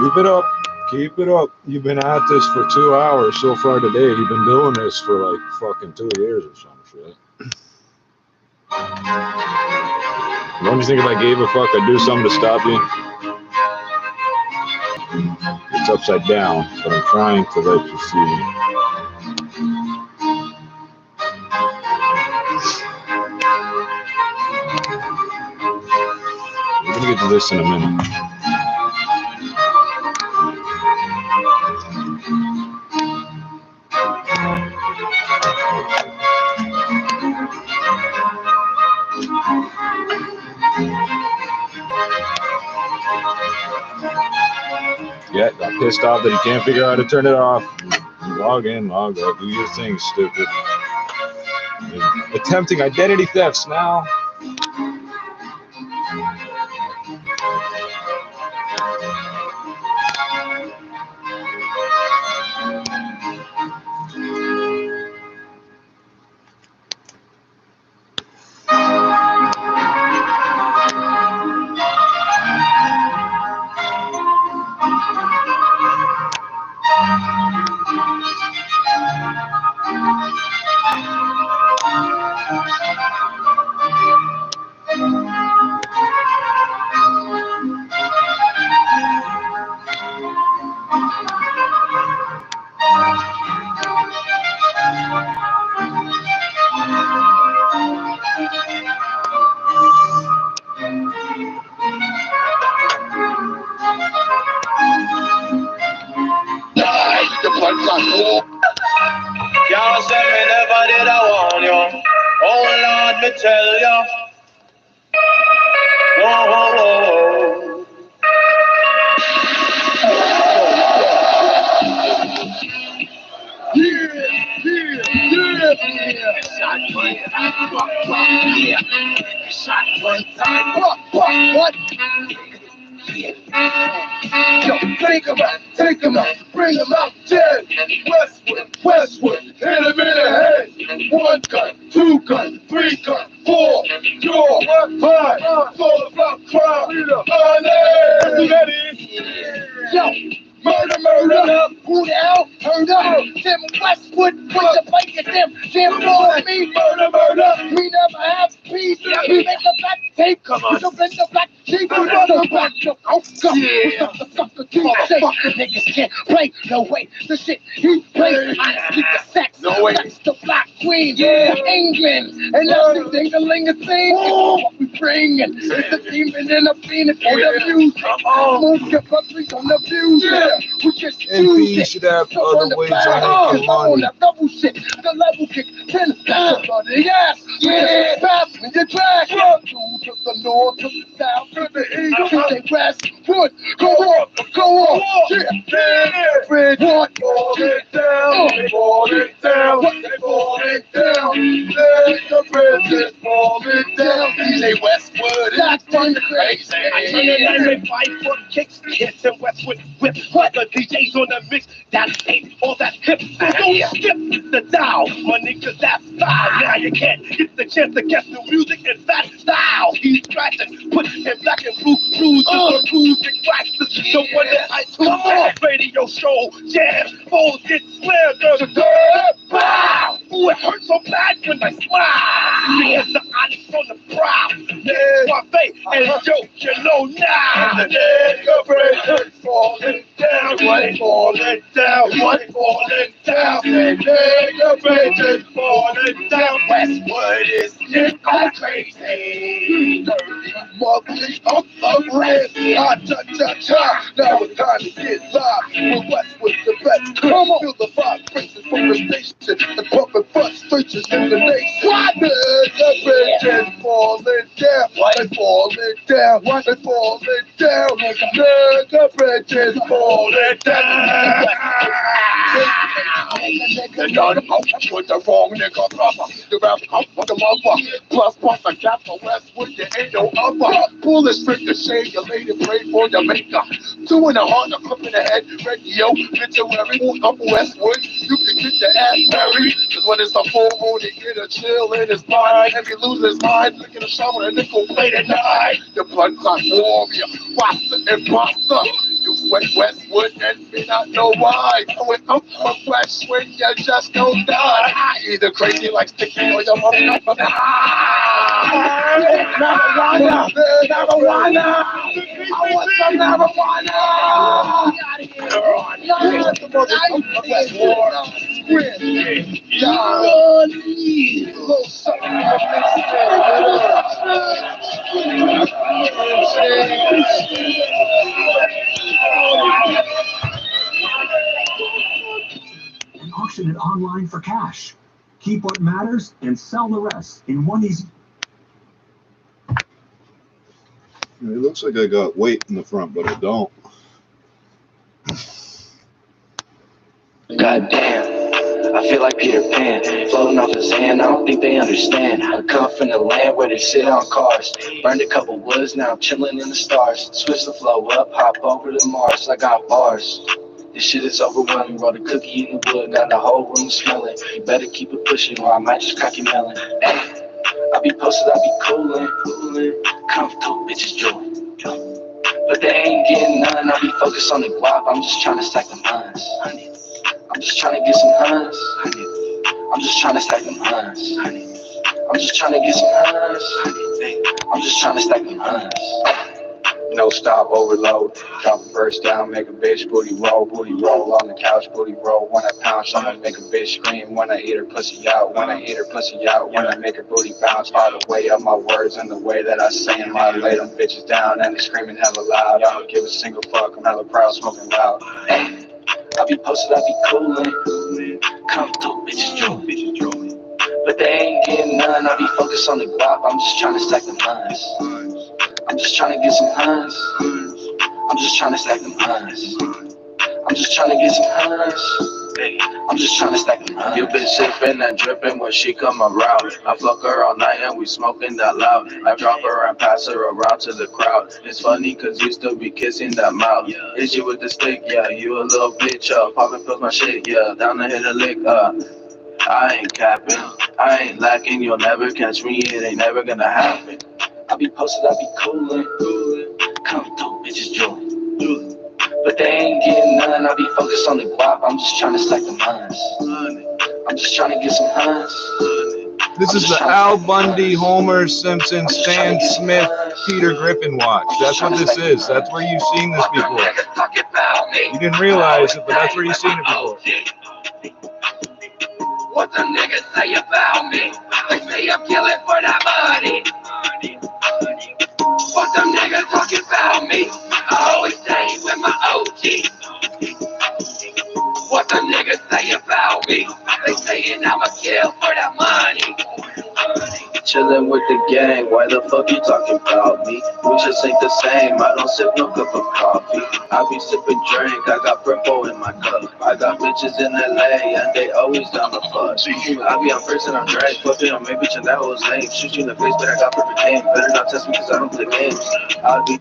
Keep it up. Keep it up. You've been at this for 2 hours so far today. You've been doing this for like fucking 2 years or some shit. Don't you think if I gave a fuck, I'd do something to stop you? It's upside down, but I'm trying to let you see. We're gonna get to this in a minute. Yeah, got pissed off that he can't figure out how to turn it off. Log in, log out, do your thing, stupid. Attempting identity thefts now. Y'all said me never did I warn you. Oh Lord, me tell ya. Whoa, whoa, whoa. Shot one time, yeah. Shot one time, what? Yo, take him out, bring him out, dead. Westwood, hit him in the head. 1 gun, 2 gun, 3 gun, 4, jaw, 5, fall about crowd, yo, murder, who the hell, heard up, Tim Westwood, with the blanket, Jim for me, murder, we never have peace, we make the back tape, come on, so bring the back cheek, we run the back, yeah, the fucker keep saying, niggas can't play, no way, the shit he plays, I speak the sex, no way, that's the Black Queen, yeah, England, and everything, a thing, what we bring, and it's a demon and a fiend, and abuse, move your country on the views, yeah. We just choose it. Should have other ways on it. On that double shit, the level kick, 10 yes, yeah, pass me the track. To the north, to the south, to the east, to the west. Good, go on, yeah, Fred, what? Fall it down, fall it down, fall it down. Let the bridges fall it down. DJ Westwood, that's fun crazy. I turn it and 5-foot kicks, hits and Westwood whip. What the DJs on the mix, that ain't all that hip. Don't skip the dial, my niggas, that's style. Now you can't get the chance to guess the music in that style. He's scratching, put in black and blue blues, music practice. No wonder I tune that radio show. Jazz, foes get slammed on the wow. Ooh, it hurts so bad when I smile. Here's the honest on the prowl. Niggas buffet and joke, you know now. The nigga break falling down, what falling down, what falling down. The nigga break is falling down. Westwood is getting crazy. Muggly up the red. Cha-cha-cha. Now it's time to get live with Westwood the best. Come on, feel the vibrations from the station and pumping frustrations in the nation. The bridge is falling down. They falling down. They falling down. The bridge is falling down. The none with the wrong nigga brother. The rap come for the mother. Plus I got the Westwood, there ain't no other. Pull this trick to shade your lady, pray for your maker. 2 in the heart, a clip in the head, radio, literary, up Westwood. You can get your ass buried. Cause when it's a full moon, you get a chill in his mind. If he loses his mind, look at the shower and nickel plate at night. The blood clot warrior, watch the imposter. You Westwood and me not know why. Going up for fresh when you just don't die. Either crazy like sticky or you're marijuana. Marijuana. I want some marijuana. And auction it online for cash. Keep what matters and sell the rest in one easy. It looks like I got weight in the front, but I don't. Goddamn, I feel like Peter Pan, floating off his hand. I don't think they understand. I come from the land where they sit on cars. Burned a couple woods, now I'm chilling in the stars. Switch the flow up, hop over to Mars. I got bars. This shit is overwhelming. Roll a cookie in the wood, got the whole room smelling. You better keep it pushing, or I might just crack your melon. Hey, I be posted, I be coolin'. Comfortable bitches join. But they ain't getting none. I be focused on the guap. I'm just trying to stack them huns. I'm just trying to get some huns. I'm just trying to stack them huns. I'm just trying to get some huns. I'm just trying to stack them huns. No stop, overload. Drop a verse down, make a bitch booty roll on the couch, booty roll. When I pounce, I'ma make a bitch scream. When I eat her pussy out, when I eat her pussy out, when I make her booty bounce. All the way up my words and the way that I say them. I lay them bitches down and they screaming hella loud. I don't give a single fuck, I'm hella proud, smoking loud. Hey, I be posted, I be coolin'. Comfortable bitches drooling. But they ain't getting none. I be focused on the guap. I'm just trying to stack them huns. I'm just trying to get some huns. I'm just trying to stack them huns. I'm just trying to get some huns. I'm just trying to stack them huns. You been sipping and dripping when she come around. I fuck her all night and we smoking that loud. I drop her and pass her around to the crowd. It's funny cause you still be kissing that mouth. Is you with the stick? Yeah, you a little bitch. Poppin' pills my shit. Yeah, down to hit a lick. I ain't capping. I ain't lacking. You'll never catch me. It ain't never gonna happen. I be posted, I be coolin'. Comfortable bitches drooling. But they ain't getting none. I be focused on the guap. I'm just trying to stack them huns. I'm just trying to get some huns. This is the Al Bundy, Homer Simpson, Stan Smith, Peter Griffin watch. That's what this is. That's where you've seen this before. You didn't realize it, but that's where you've seen it before. What the niggas say about me? They say I'm killing for that money. What them niggas talking about me? I always stay with my OG. What them niggas say about me? They saying I'ma kill for that money. Chillin' with the gang, why the fuck you talking about me? We just ain't the same, I don't sip no cup of coffee. I be sipping drink, I got purple in my cup. I got bitches in LA and they always down the fuck. I be on prison, I'm drag, fucking on my bitch and that was lame. Shoot you in the face, but I got perfect aim. Better not test me cause I don't play games. I be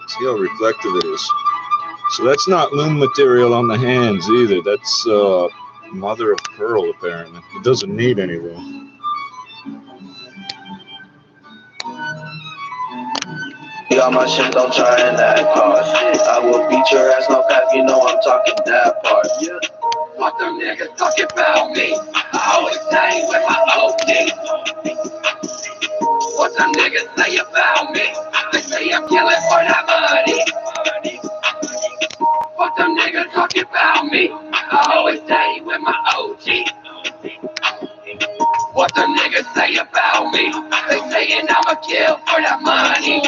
See how reflective it is. So that's not loom material on the hands either. That's mother of pearl apparently. It doesn't need any loom. got my shit, don't try and act hard. I will beat your ass, no cap, you know I'm talking that part. What them niggas talking about me? I always stay with my OG. What them niggas say about me? They say I'm killing for that money. What them niggas talking about me? I always stay with my OG. What them niggas say about me? They saying I'ma kill for that money.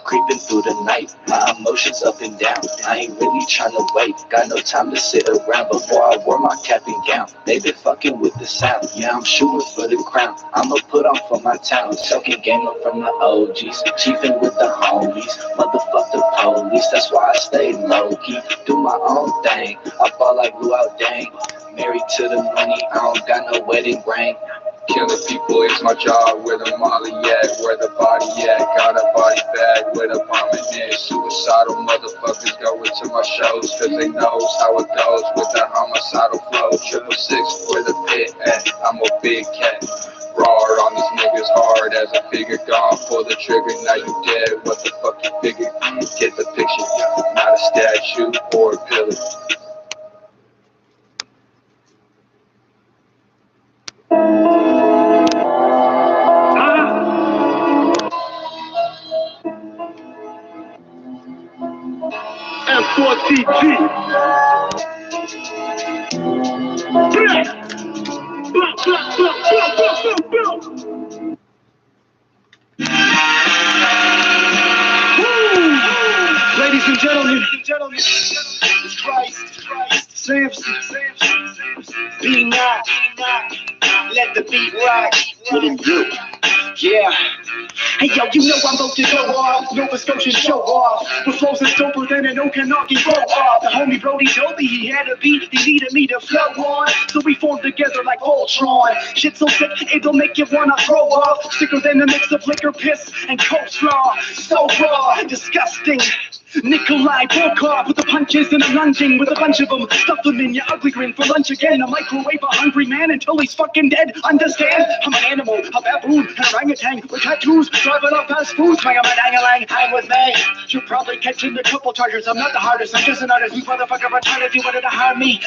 Creeping through the night, my emotions up and down. I ain't really trying to wait, got no time to sit around. Before I wore my cap and gown, they been fucking with the sound. Yeah, I'm shooting for the crown, I'ma put on for my town. Soaking game up from the OGs, chiefing with the homies. Motherfuck the police, that's why I stay low-key. Do my own thing, I fall like blue out dang. Married to the money, I don't got no wedding ring. Killing people is my job, where the molly at, where the body at. Got a body bag with a bomb in it. Suicidal motherfuckers go into my shows, cause they knows how it goes with that homicidal flow. 666 where the pit at, I'm a big cat. Roar on these niggas hard as a figure. Gone, pull the trigger, now you dead. What the fuck you figure? Get the picture, not a statue or a pillar. F4TG. Ladies and gentlemen, it's Christ, Samson, be not, let the beat rock. What it do? Yeah. Hey yo, you know I'm about to go off. Nova Scotian show off. With flows that's doper than an Okanagan roll off. The homie Brody told me he had a beat. He needed me to flow on. So we formed together like Voltron. Shit so sick, it'll make you wanna throw up. Sicker than a mix of liquor, piss, and coleslaw. So raw, disgusting. Nikolai Volkov with the punches and I'm lunging with a bunch of them. Stuff them in your ugly grin for lunch again. A microwave a hungry man until he's fucking dead. Understand? I'm an animal, a baboon, an orangutan with tattoos, driving off fast food. Swing a dang-a-lang, hang with me. You're probably catching a couple charges. I'm not the hardest, I'm just an artist. You motherfucker retarded, you wanted to harm me.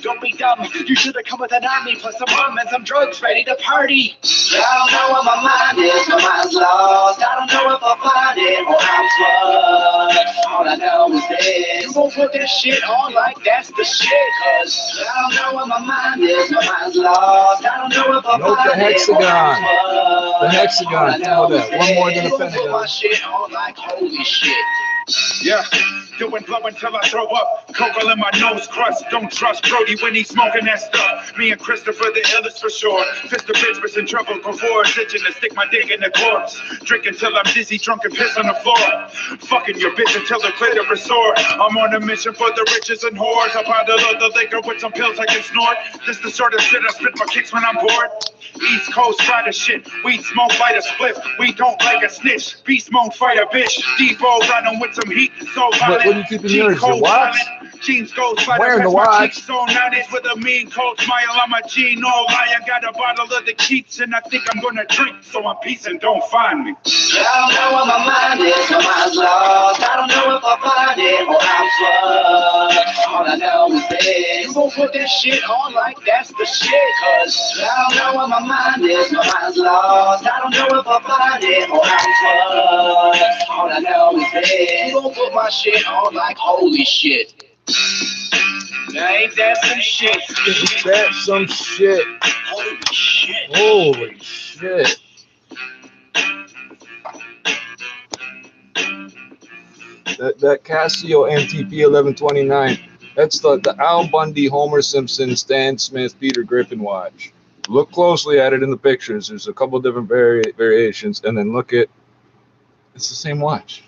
Don't be dumb, you should have come with an army plus some rum and some drugs ready to party. I don't know what my mind is, my mind's lost. I don't know if I'll find it or I'm fucked. All I know is this. You gon' put that shit on like that's the shit, cause I don't know what my mind is, my mind's lost. I don't know if I'll Note the find it or hexagon. I'm fucked. The hexagon. Know that. One more than a you gon' put my pentagon. shit on like holy shit. Yeah, doing blow until I throw up. Cocoa in my nose crust. Don't trust Brody when he's smoking that stuff. Me and Christopher the illest for sure. Fist the bitch was in trouble before. Itching to stick my dick in the corpse. Drink until I'm dizzy, drunk and piss on the floor. Fucking your bitch until the clitoris sore. I'm on a mission for the riches and whores. I bottle of the liquor with some pills I can snort. This the sort of shit I spit my kicks when I'm bored. East Coast rider shit. Weed smoke by the split. We don't like a snitch. Beast mode fire bitch. Depot running with some heat. So What are you keeping yours? Your watch? Jeans goes by Wearing the my watch. cheeks so nice with a mean cold smile on my jean. No lie, I got a bottle of the Keats and I think I'm gonna drink. So I'm peace and don't find me. I don't know what my mind is, my mind's lost. I don't know if I'll find it or I'm fucked. All I know is this. You gon' put that shit on like that's the shit, cause I don't know what my mind is, my mind's lost. I don't know if I'll find it or I'm fucked. All I know is you this. gon' put my shit on like holy shit. Now ain't that some shit? That's some shit. Holy shit. Holy shit. That Casio MTP 1129. That's the Al Bundy, Homer Simpson, Stan Smith, Peter Griffin watch. Look closely at it in the pictures. There's a couple different variations, and then look at it's the same watch.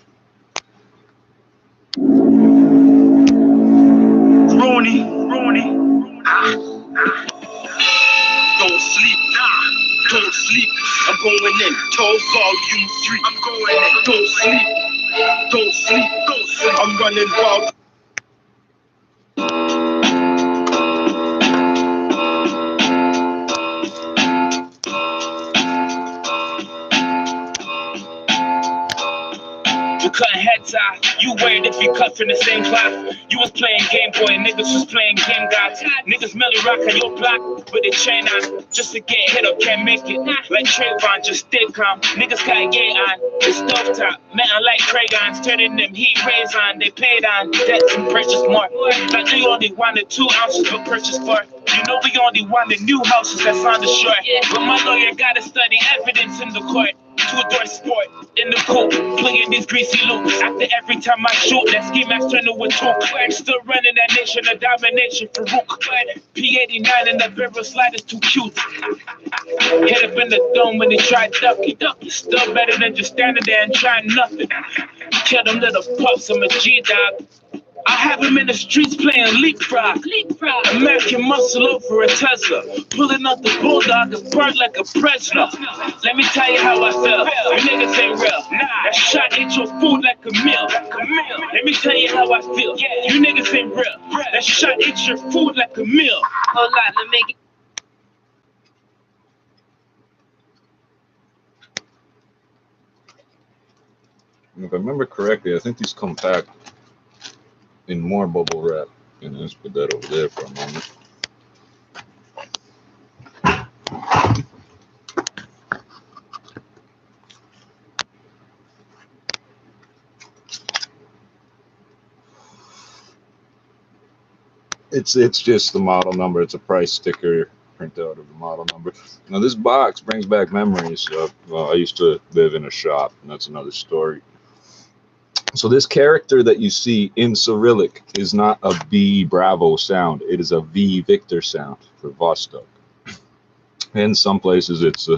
Rooney. Don't sleep, nah, don't sleep. I'm going in, toe volume 3. I'm going in, don't sleep. I'm running wild. We cutting heads off. You worried if you cut from the same cloth. You was playing Game Boy, niggas was playing Game Gods. Niggas merely rock on your block with a chain on just to get hit or can't make it. Like Trayvon, just stay calm. Niggas got yay on the stove top. Metal like Crayons, turning them heat rays on. They paid on debts and purchase more. Like we only wanted 2 ounces for purchase for. You know we only wanted new houses that's on the shore. But my lawyer gotta study evidence in the court. 2-door sport in the coupe, playing these greasy loops. After every time I shoot, that ski mask turn to a tool. Still running that nation of domination for Rook. P89 and the barrel slide is too cute. Hit up in the dome when they try ducking. Still better than just standing there and trying nothing. Kill them little pups, I'm a G-dog. I have him in the streets playing leapfrog. American muscle over a Tesla. Pulling out the bulldog and burnt like a Presley. Let me tell you how I feel. You niggas ain't real. That shot ate your food like a meal. Let me tell you how I feel. You niggas ain't real. That shot ate your food like a meal. Hold on, let me get If I remember correctly, I think these come packed in more bubble wrap. And let's put that over there for a moment. It's just the model number. It's a price sticker printout of the model number. Now this box brings back memories of, well, I used to live in a shop, and that's another story. So this character that you see in Cyrillic is not a V Bravo sound. It is a V Victor sound for VOSTOK. In some places it's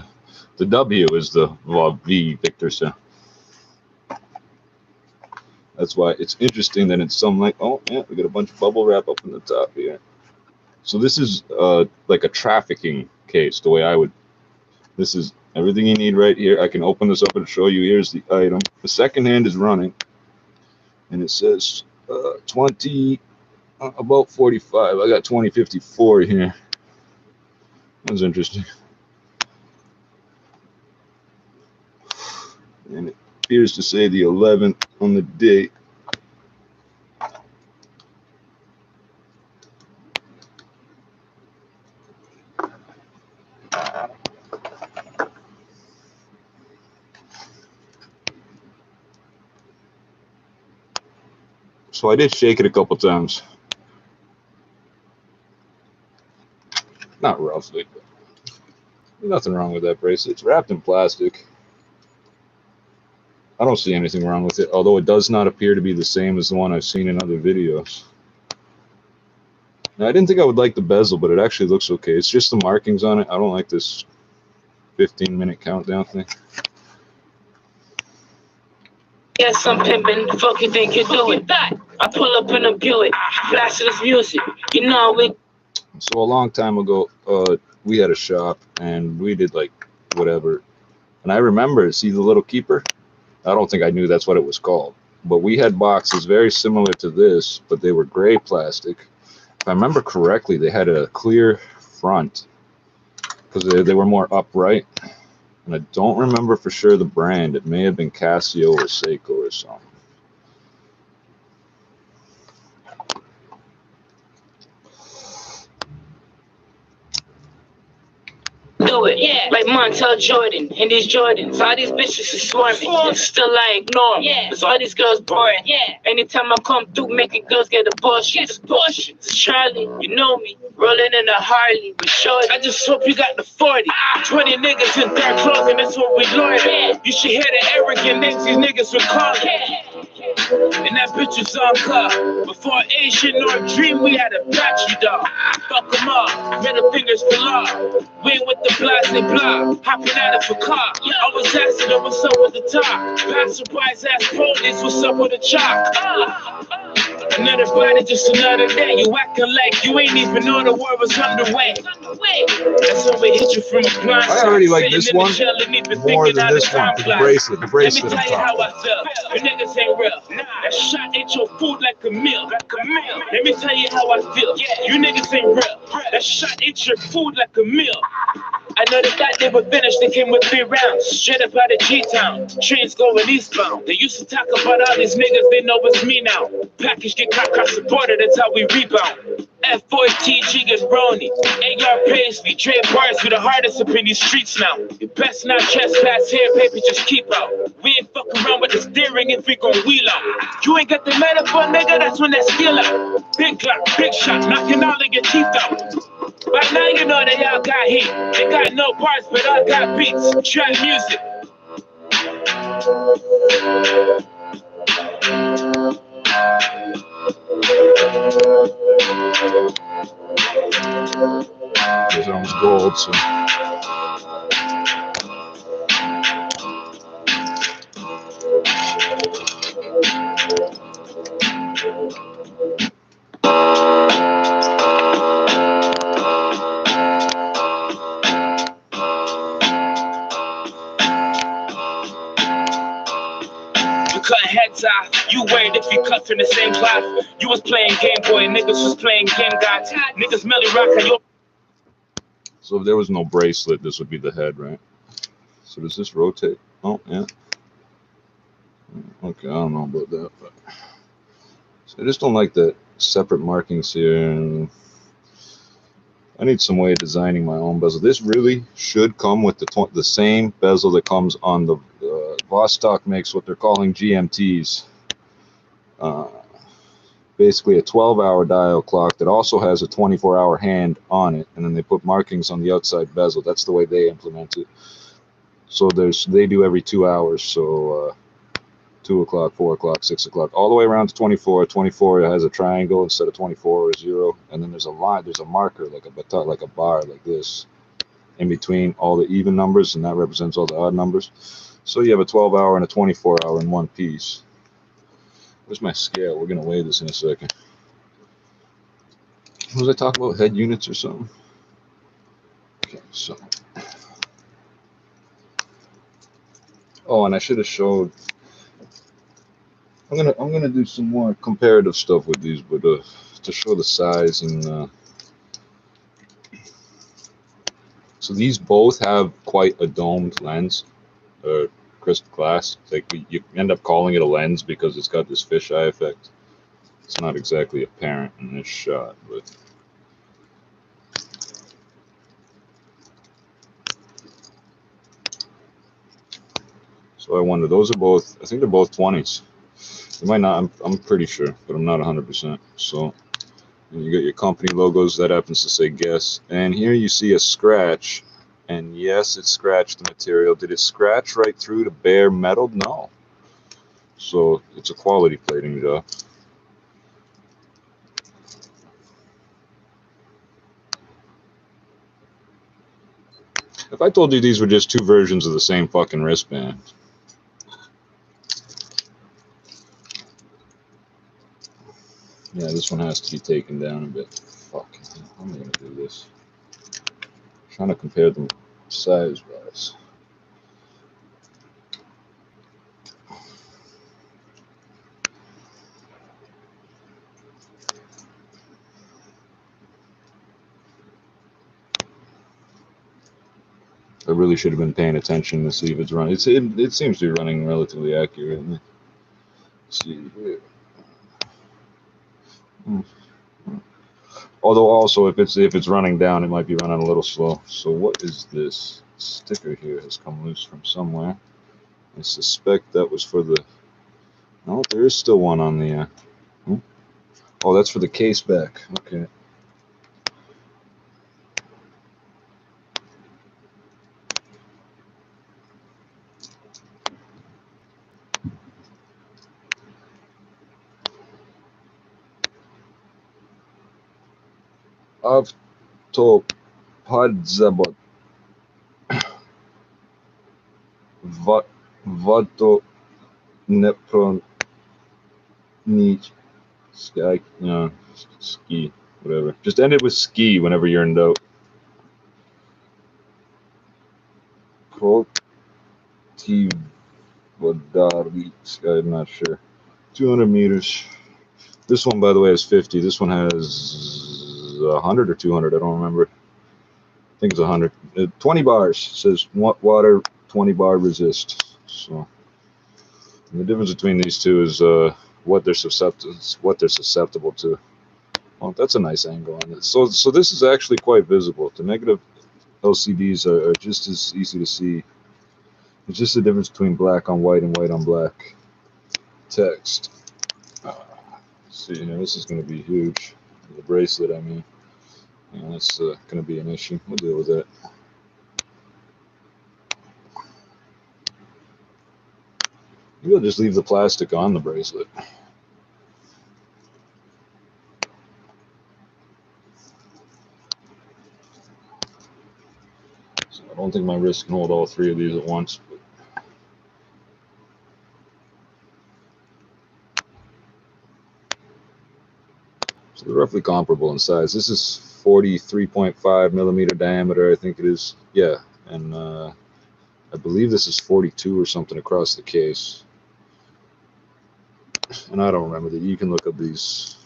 the W is the V Victor sound. That's why it's interesting that it's some like, oh yeah, we got a bunch of bubble wrap up in the top here. So this is like a trafficking case, the way I would. This is everything you need right here. I can open this up and show you. Here's the item. The second hand is running, and it says 20, about 45. I got 2054 here. That's interesting. And it appears to say the 11th on the date. So I did shake it a couple times. Not roughly, but there's nothing wrong with that bracelet. It's wrapped in plastic. I don't see anything wrong with it, although it does not appear to be the same as the one I've seen in other videos. Now, I didn't think I would like the bezel, but it actually looks okay. It's just the markings on it. I don't like this 15-minute countdown thing. Yes, I'm pimping. Fuck you think you do it. I pull up in a Buick, blast this music. You know we. So a long time ago, we had a shop and we did like whatever. And I remember, see the little keeper? I don't think I knew that's what it was called. But we had boxes very similar to this, but they were gray plastic. If I remember correctly, they had a clear front because they were more upright. And I don't remember for sure the brand. It may have been Casio or Seiko or something. Do it, yeah. Like Montel Jordan and these Jordans. All these bitches are swarming. Still I ignore them. Yeah. Cause all these girls boring. Yeah. Anytime I come through, making girls get abortion. It's bullshit. It's Charlie, you know me. Rolling in a Harley with shorty. I just hope you got the 40. 20 niggas in third clothes, and that's what we learn. Yeah. You should hear the arrogant names these niggas were calling. Yeah. And that bitch was on car. Before Asian or Dream, we had a battery dog. Fuck them all. Middle fingers for law. We ain't with the blase blah. Hopping out of a car. I was asking them what's up with the top. Pass surprise ass police, what's up with the chalk? Another body, just another day. You acting like you ain't even know the war was underway. That's when we hit you from a blind side. I already like this one more than this one. The bracelet. The bracelet. Let me tell you how I feel. You niggas ain't real. That shot ate your food like a meal. Let me tell you how I feel. You niggas ain't real. That shot ate your food like a meal. I know they thought they were finished, they came with 3 rounds. Straight up out of G-Town, trains going eastbound. They used to talk about all these niggas, they know it's me now. Package get caught, supported, that's how we rebound. F4TG get Brony, AR Paisley, Dre Bars, we the hardest up in these streets now. You best not trespass here, baby, just keep out. We ain't fuck around with the steering if we gon' wheel out. You ain't got the metaphor, nigga, that's when that skill out. Big clock, big shot, knocking all of your teeth out. Right now you know they all got heat. They got no parts, but all got beats. Trap music. It's almost gold, so. Cutting heads off. You worried if you cut from the same cloth. You was playing Game Boy, niggas was playing Game God. Niggas Melly Rock on your. So if there was no bracelet, this would be the head, right? So does this rotate? Oh, yeah. Okay, I don't know about that, but so I just don't like the separate markings here. And I need some way of designing my own bezel. This really should come with the same bezel that comes on the VOSTOK makes what they're calling GMTs. Basically a 12-hour dial clock that also has a 24-hour hand on it, and then they put markings on the outside bezel. That's the way they implement it. So they do every 2 hours. So 2 o'clock, 4 o'clock, 6 o'clock, all the way around to 24. 24 has a triangle instead of 24 or 0, and then there's a line, there's a marker like a bar like this in between all the even numbers, and that represents all the odd numbers. So you have a 12-hour and a 24-hour in one piece. Where's my scale? We're gonna weigh this in a second. What was I talking about? Head units or something? Okay, so. Oh, and I should have showed. I'm gonna do some more comparative stuff with these, but to show the size and so these both have quite a domed lens or crisp glass. It's like you end up calling it a lens because it's got this fisheye effect. It's not exactly apparent in this shot, but so I wonder. Those are both. I think they're both 20s. They might not. I'm pretty sure, but I'm not 100%. So you got your company logos. That happens to say Guess, and here you see a scratch. And yes, it scratched the material. Did it scratch right through the bare metal? No. So it's a quality plating job. If I told you these were just two versions of the same fucking wristband. Yeah, this one has to be taken down a bit. Fuck. How am I gonna do this? I'm trying to compare them size-wise. I really should have been paying attention to see if it's running. It seems to be running relatively accurately. Let's see here. Although also if it's running down, it might be running a little slow. So what is this? Sticker here has come loose from somewhere. I suspect that was for the. No, there is still one on the. Oh, that's for the case back. Okay. Avtopodzabot. Vato nepronich. Sky. No, ski. Whatever. Just end it with ski whenever you're in doubt. Kultivodarit. I'm not sure. 200 meters. This one, by the way, is 50. This one has 100 or 200. I don't remember. I think it's 100. 20 bars. It says water 20 bar resist. So the difference between these two is what they're susceptible to. Well, that's a nice angle on it. So this is actually quite visible. The negative LCDs are just as easy to see. It's just the difference between black on white and white on black text. Let's see here, this is going to be huge. The bracelet, I mean. Yeah, that's going to be an issue. We'll deal with that. Maybe I'll just leave the plastic on the bracelet. So I don't think my wrist can hold all three of these at once. But so they're roughly comparable in size. This is 43.5 millimeter diameter, I think it is. Yeah, and I believe this is 42 or something across the case. And I don't remember that. You can look up these.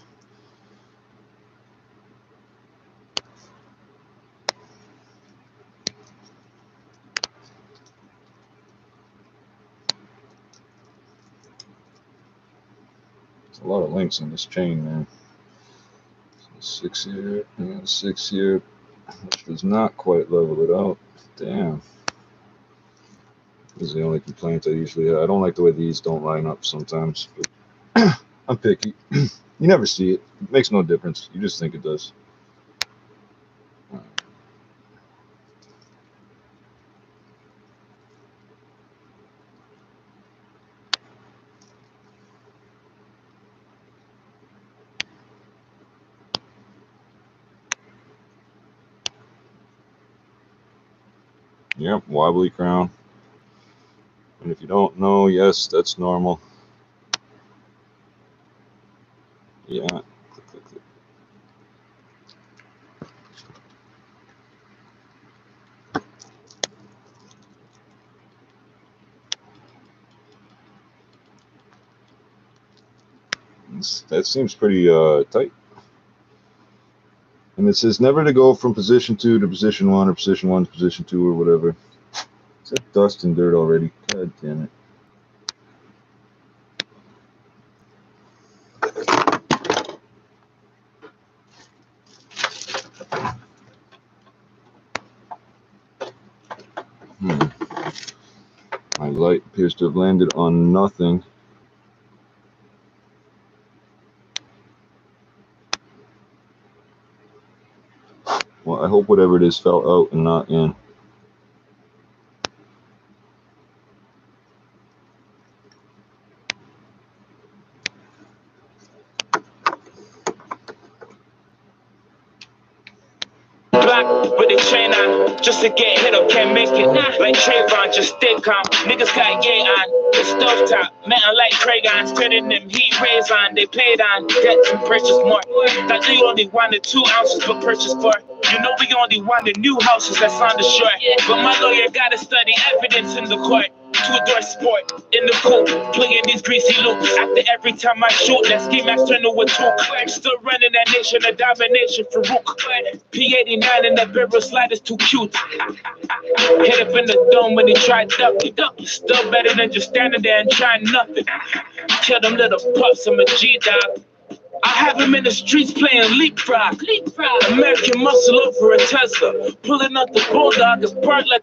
a lot of links on this chain, man. 6 here, and 6 here, which does not quite level it out. Damn. This is the only complaint I usually have. I don't like the way these don't line up sometimes, but I'm picky. You never see it. It makes no difference. You just think it does. Yep, wobbly crown. And if you don't know, yes, that's normal. Yeah. Click, click, click. That seems pretty tight. And it says never to go from position 2 to position 1 or position 1 to position 2 or whatever. Is that dust and dirt already? God damn it. My light appears to have landed on nothing. Well, I hope whatever it is fell out and not in. Block with a chain on, just to get hit up, can't make it. Like Trayvon, just stay calm. Niggas got yay on, the stove top. Metal like Kragon, turning them heat rays on. They paid on, debts and purchase more. Thought they only wanted 2 ounces, but purchase 4. You know we only wanted new houses that's on the shore. But my lawyer gotta study evidence in the court. 2-door sport in the coupe, playing these greasy loops. After every time I shoot, that ski mask turn to a toque. Still running that nation of domination for Rook. P89 and that barrel slide is too cute. Hit up in the dome when he tried ducky. Still better than just standing there and trying nothing. Kill them little pups, I'm a G-dog. I have him in the streets playing leapfrog. American muscle over a Tesla. Pulling out the bulldog is part like.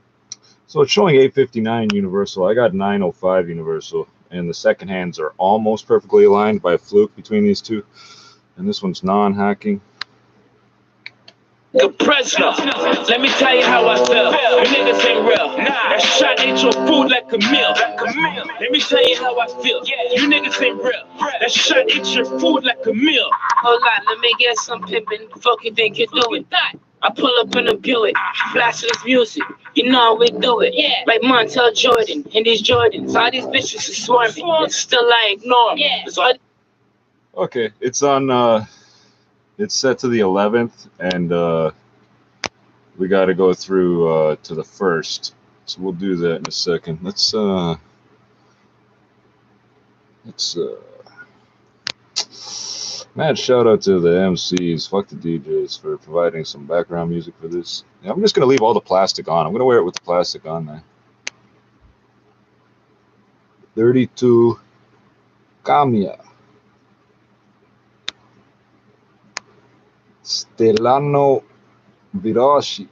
So it's showing 859 universal. I got 905 universal, and the second hands are almost perfectly aligned by a fluke between these two. And this one's non-hacking. The prisoner. Let me tell you how I feel. You niggas ain't real. That shot ate your food like a meal. Let me tell you how I feel. You niggas ain't real. That shot ate your food like a meal. Hold on, let me get some pimpin'. Fuck you think you're doing? I pull up in a Buick, blasting this music. You know how we do it. Like Montel Jordan and these Jordans. All these bitches are swarming. Still I ignore them. Okay, it's on. It's set to the 11th, and we got to go through to the 1st. So we'll do that in a second. Let's mad shout out to the MCs, fuck the DJs, for providing some background music for this. Yeah, I'm just gonna leave all the plastic on. I'm gonna wear it with the plastic on there. 32 Kamiya. Stellano Virashi.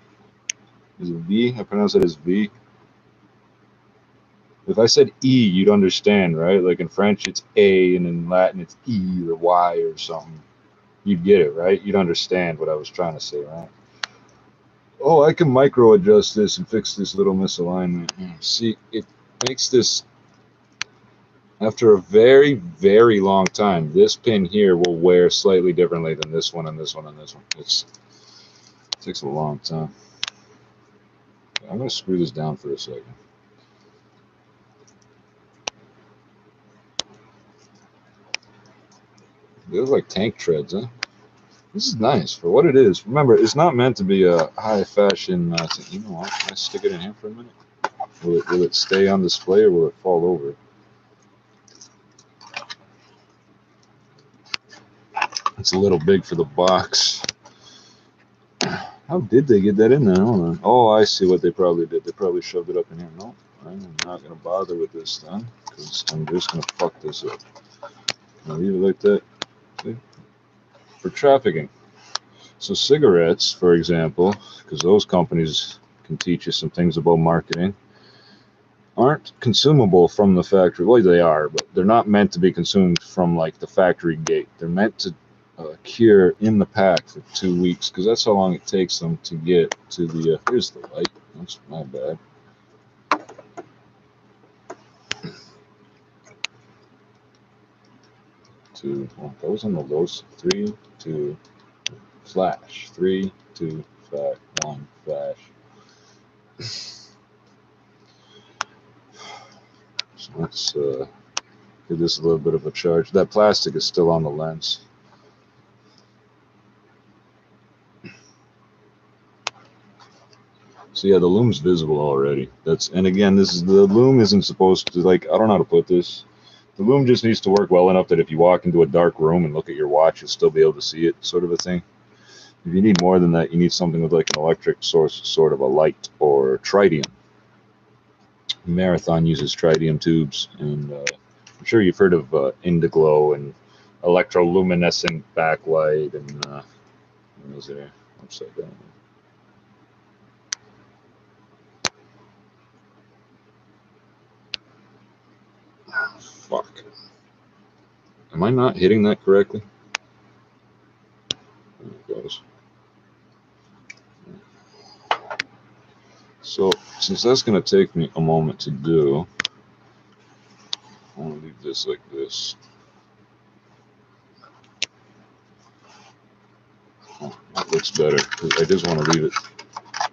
Is it V? I pronounce it as V. If I said E, you'd understand, right? Like in French, it's A, and in Latin, it's E or Y or something. You'd get it, right? You'd understand what I was trying to say, right? Oh, I can micro adjust this and fix this little misalignment. See, it makes this, after a very, very long time, this pin here will wear slightly differently than this one and this one and this one. It takes a long time. I'm going to screw this down for a second. They look like tank treads, huh? This is nice for what it is. Remember, it's not meant to be a high fashion thing. You know what? Can I stick it in here for a minute? Will it stay on display or will it fall over? It's a little big for the box. How did they get that in there? Hold on. Oh, I see what they probably did. They probably shoved it up in here. No, I'm not going to bother with this then, because I'm just going to fuck this up. I'll leave it like that. See? For trafficking. So cigarettes, for example, because those companies can teach you some things about marketing, aren't consumable from the factory. Well, they are, but they're not meant to be consumed from like the factory gate. They're meant to cure in the pack for 2 weeks, because that's how long it takes them to get to the. Here's the light. That's my bad. Two. Oh, that was on the lows. 3, 2, flash. 3, 2, 5, 1, flash. So let's give this a little bit of a charge. That plastic is still on the lens. So yeah, the lume's visible already. And again, the lume isn't supposed to, like, I don't know how to put this. The lume just needs to work well enough that if you walk into a dark room and look at your watch, you'll still be able to see it, sort of a thing. If you need more than that, you need something with like an electric source, sort of a light, or tritium. Marathon uses tritium tubes, and I'm sure you've heard of Indiglo and electroluminescent backlight, and what was there? Upside down. Fuck. Am I not hitting that correctly? There it goes. So, since that's going to take me a moment to do, I want to leave this like this. Oh, that looks better, because I just want to leave it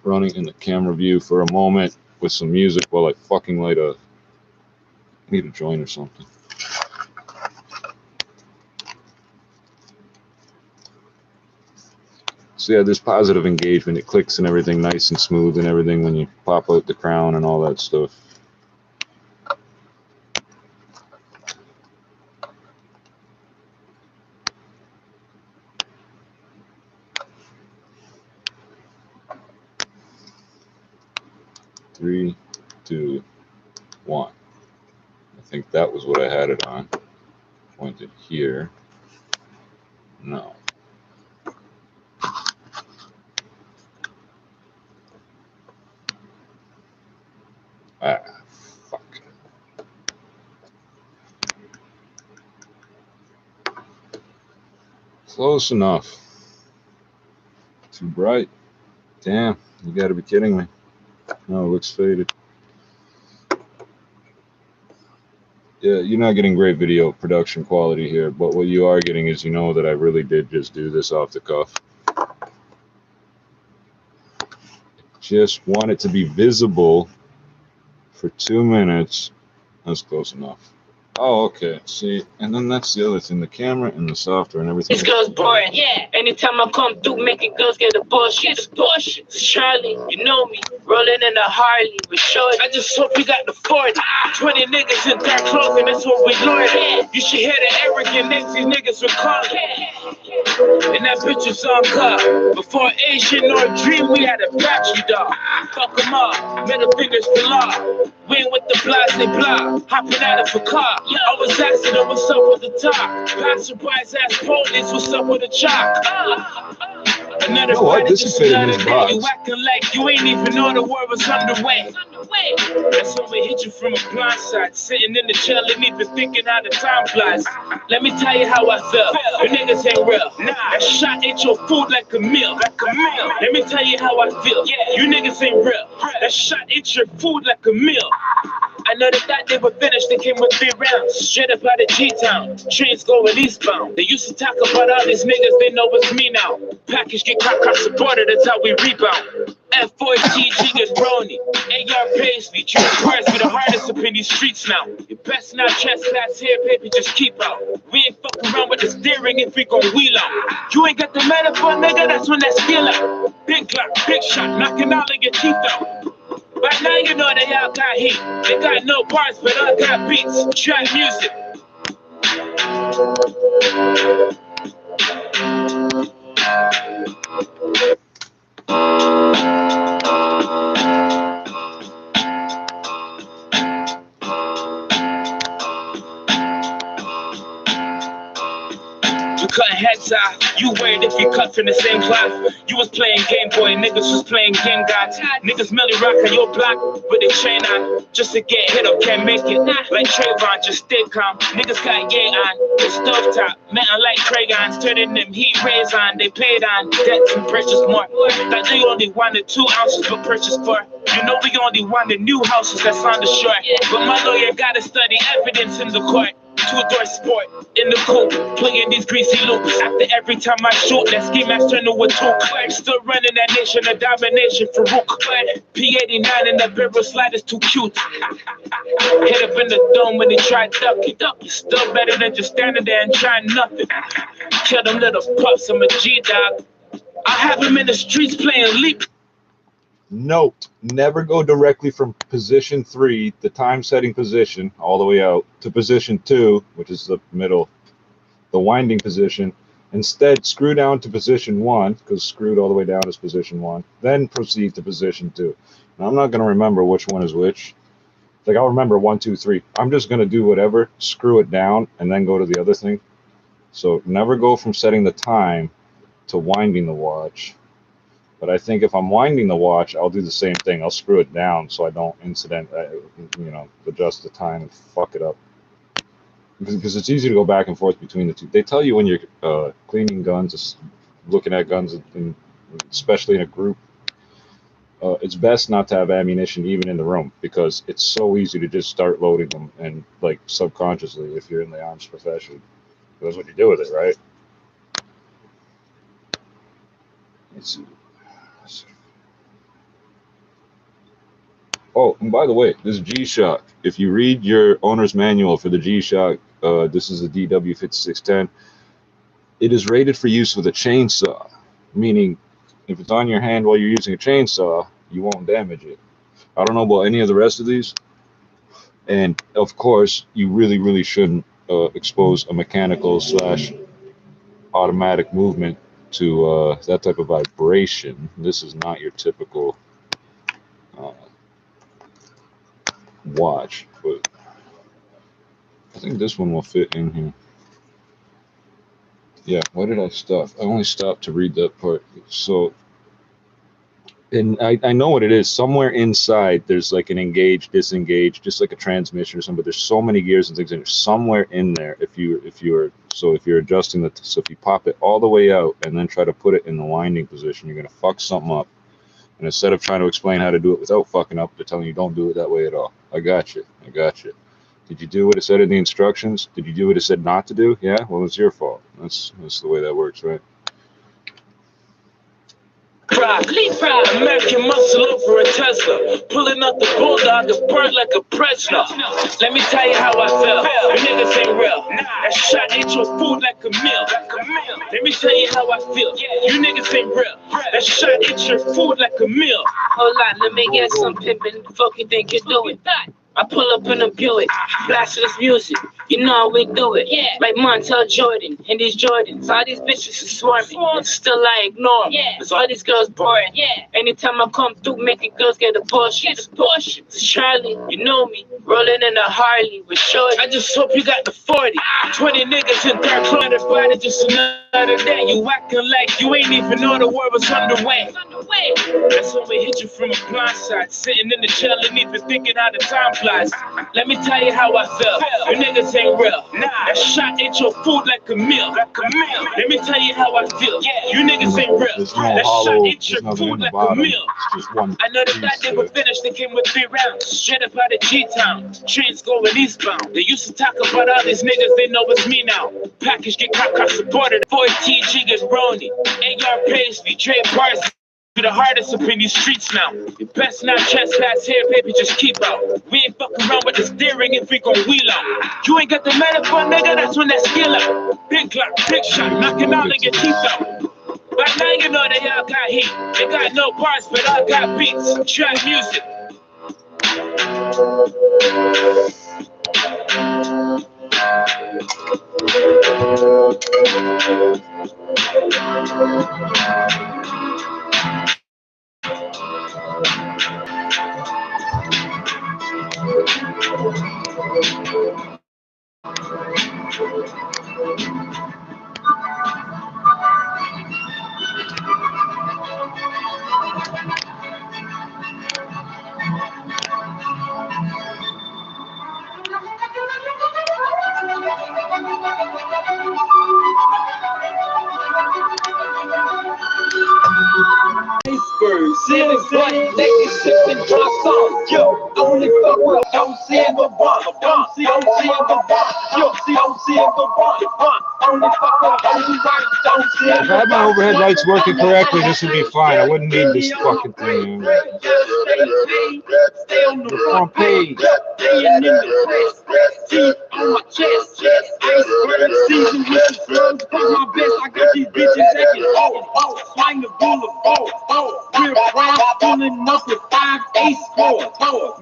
running in the camera view for a moment with some music while I fucking light a... I need a joint or something. So yeah, there's positive engagement. It clicks and everything nice and smooth and everything when you pop out the crown and all that stuff. Three, 2, 1. I think that was what I had it on. Pointed here. No. Ah, fuck. Close enough. Too bright. Damn, you gotta be kidding me. No, it looks faded. Yeah, you're not getting great video production quality here, but what you are getting is, you know, that I really did just do this off the cuff. Just want it to be visible for 2 minutes. That's close enough. Oh, okay. See, and then that's the other thing, the camera and the software and everything. This girl's boring, yeah. Anytime I come through, making girls get a bullshit. It's bullshit. Charlie, you know me, rolling in a Harley with shorty. I just hope you got the 40. 20 niggas in dark clothing, that's what we learn. Yeah. You should hear the arrogant names these niggas were calling. Yeah. And that bitch was on car. Before Asian or Dream, we had a battery dog. Fuck them up, middle fingers for law. We ain't with the blase blah, hopping out of a car. I was asking her what's up with the top. Passerbys ask police what's up with the chop. Another what? This is fitting in his box. You acting like you ain't even know the war was underway. That's when we hit you from a blind side, sitting in the jail and even thinking how the time flies. Let me tell you how I felt. You niggas ain't real. That shot ate your food like a meal. Let me tell you how I feel. You niggas ain't real. That shot ate your food like a meal. I know they thought they were finished, they came with 3 rounds. Straight up out of G-Town, trains going eastbound. They used to talk about all these niggas, they know it's me now. Package get caught across the border, that's how we rebound. F4TG get brony, AR Paisley, Trippz squares be the hardest up in these streets now. You best not trespass here, baby, just keep out. We ain't fucking around with the steering if we gon' wheel out. You ain't got the metaphor, nigga, that's when that skill out. Big clock, big shot, knocking all of your teeth out. By now you know they all got heat. They got no bars, but all got beats. Trap music. heads off. You worried if you cut from the same cloth. You was playing Game Boy, niggas was playing Game God. Niggas Melly rock on your block with a chain on. Just to get hit up, can't make it. Like Trayvon, just stay calm. Niggas got yay on, the stove top. Metal like crayons, turning them heat rays on. They paid on debts and purchase more. Like they only wanted 2 ounces but purchase 4. You know we only wanted new houses that's on the shore. But my lawyer gotta study evidence in the court. 2-door sport in the coupe, playing these greasy loops. After every time I shoot, that ski mask turn to a toque. Still running that nation of domination for Rook. P89 in the barrel slide is too cute. Hit up in the dome when they try duck it up. Still better than just standing there and trying nothing. Kill them little pups, I'm a G-dog. I have them in the streets playing leap. Note, never go directly from position 3, the time setting position, all the way out to position 2, which is the middle, the winding position. Instead, screw down to position 1, because screwed all the way down is position 1. Then proceed to position 2. Now, I'm not going to remember which one is which. Like, I'll remember 1, 2, 3. I'm just going to do whatever, screw it down, and then go to the other thing. So never go from setting the time to winding the watch. But I think if I'm winding the watch, I'll do the same thing. I'll screw it down so I don't adjust the time and fuck it up. Because it's easy to go back and forth between the two. They tell you when you're cleaning guns, looking at guns, especially in a group, it's best not to have ammunition even in the room because it's so easy to just start loading them and like subconsciously if you're in the arms profession. That's what you do with it, right? Let's see. Oh, and by the way, this G-Shock, if you read your owner's manual for the G-Shock, this is a DW5610, it is rated for use with a chainsaw, meaning if it's on your hand while you're using a chainsaw, you won't damage it. I don't know about any of the rest of these, and of course, you really, really shouldn't expose a mechanical / automatic movement to that type of vibration. This is not your typical watch, but I think this one will fit in here. Yeah, why did I stop? I only stopped to read that part. So, and I know what it is. Somewhere inside there's like an engage, disengage, just like a transmission or something, but there's so many gears and things in there. Somewhere in there, if you're adjusting the, so if you pop it all the way out and then try to put it in the winding position, you're gonna fuck something up. And instead of trying to explain how to do it without fucking up, they're telling you don't do it that way at all. I got you. Did you do what it said in the instructions? Did you do what it said not to do? Yeah, well, it's your fault. That's the way that works, right? Leapfrog, American muscle over a Tesla. Pulling out the bulldog and burnt like a Presno. Let me tell you how I feel. You niggas ain't real. That shot ate your food like a meal. Let me tell you how I feel. You niggas ain't real. That shot ate your food like a meal. Hold on, let me get some pimpin'. Fuck you think you're doing? I pull up in a Buick, blast this music. You know how we do it. Yeah. Like Montel Jordan and these Jordans. All these bitches are swarming. And still I ignore them. Yeah. Cause all these girls boring. Yeah. Anytime I come through, making girls get abortions. It's Charlie, you know me. Rolling in a Harley with Shorty. I just hope you got the 40. 20 niggas in there cloning body just another day. You acting like you ain't even know the war was underway. That's when we hit you from a blind side. Sitting in the chair and even thinking how the time flies. Let me tell you how I feel. You niggas ain't real. That shot ate your food like a meal. Let me tell you how I feel. You niggas ain't real. That shot ate your food like a meal. I know they thought they were finished. They came with 3 rounds. Straight up out of G-Town. Trains going eastbound. They used to talk about all these niggas. They know it's me now. Package get caught across the border. 4TG get Brony. AR pastry. Trade bars. The hardest up in these streets now. You best not trespass here, baby, just keep out. We ain't fucking around with the steering if we gon' wheel out. You ain't got the metaphor, nigga, that's when that skill out. Big clock, big shot, knocking all of your teeth out. By now you know they all got heat. They got no parts, but all got beats. Trap music. Iceberg, sitting butt naked, sipping dry sauce. Yo, only fuck with OC and the bomb. Don't see OC and the bomb. Yo, see OC and the bomb. Only fuck with OC right. Don't see. If I had my overhead lights working correctly, this would be fine. I wouldn't need this fucking thing. Stay on the front page. Staying in the press. Teeth on my chest. Iceberg season with the drugs. Put my best. I got these bitches acting oh. Swing the bullet. We're proud, pulling up with 5 ace scores,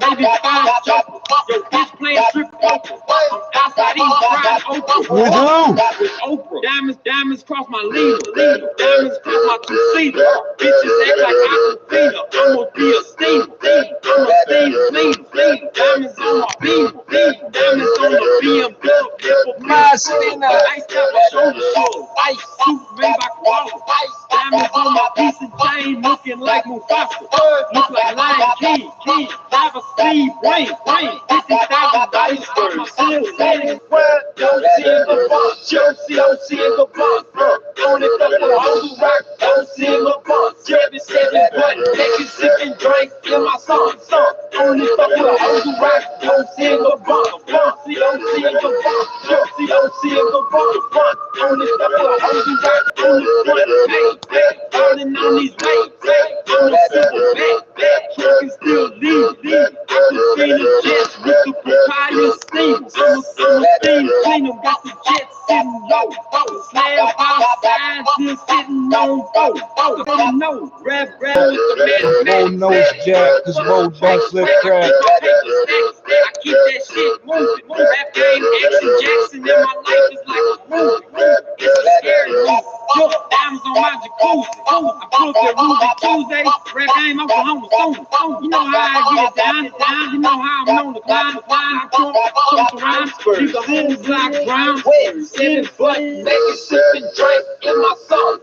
maybe 5 choppers. Yo, bitch playing strip poker. I'm outside east riding Oprah. With Oprah. Diamonds cross my leader. Diamonds cross my two-seater. Bitches act like Aquafina. I'ma be a steamer. I'm a steam. Diamonds on my beam. Diamonds on the BMW. Ice cap my shoulder. Ice suit made by Koala. Diamonds on my piece and chain, looking like Mufasa. Look like Lion King. Have a sleeve, rain. $50,000 for my son. Don't see in the box. Don't see in the box. Only fuck with a whole rock. Don't see in the box. 7 button, naked, sipping, drink in my song. Only fuck with a whole rock. Don't see in the box. Don't see in the box. Don't see in the box. Only fuck with a whole rock. Only front, falling on these waves. On a simple back. Truck is still leave. I can see the jets with the papaya steam. I'm a steam cleaner, got the jets sitting low. Slab outside, still sitting on boat. Don't know, rap with the man. Roll nose jack, cause roll don't flip crack. I keep that shit moving. Rap game, Action Jackson in my life is like a movie. It's a scary movie. Yo, diamonds on my jacuzzi. I pull up that Ruby Tuesday. Rap game, Oklahoma soon. You know how I get down. You know how I'm on the climb. I jump around. Keep the homes like ground. Sitting butt, naked, sipping, drink in my song.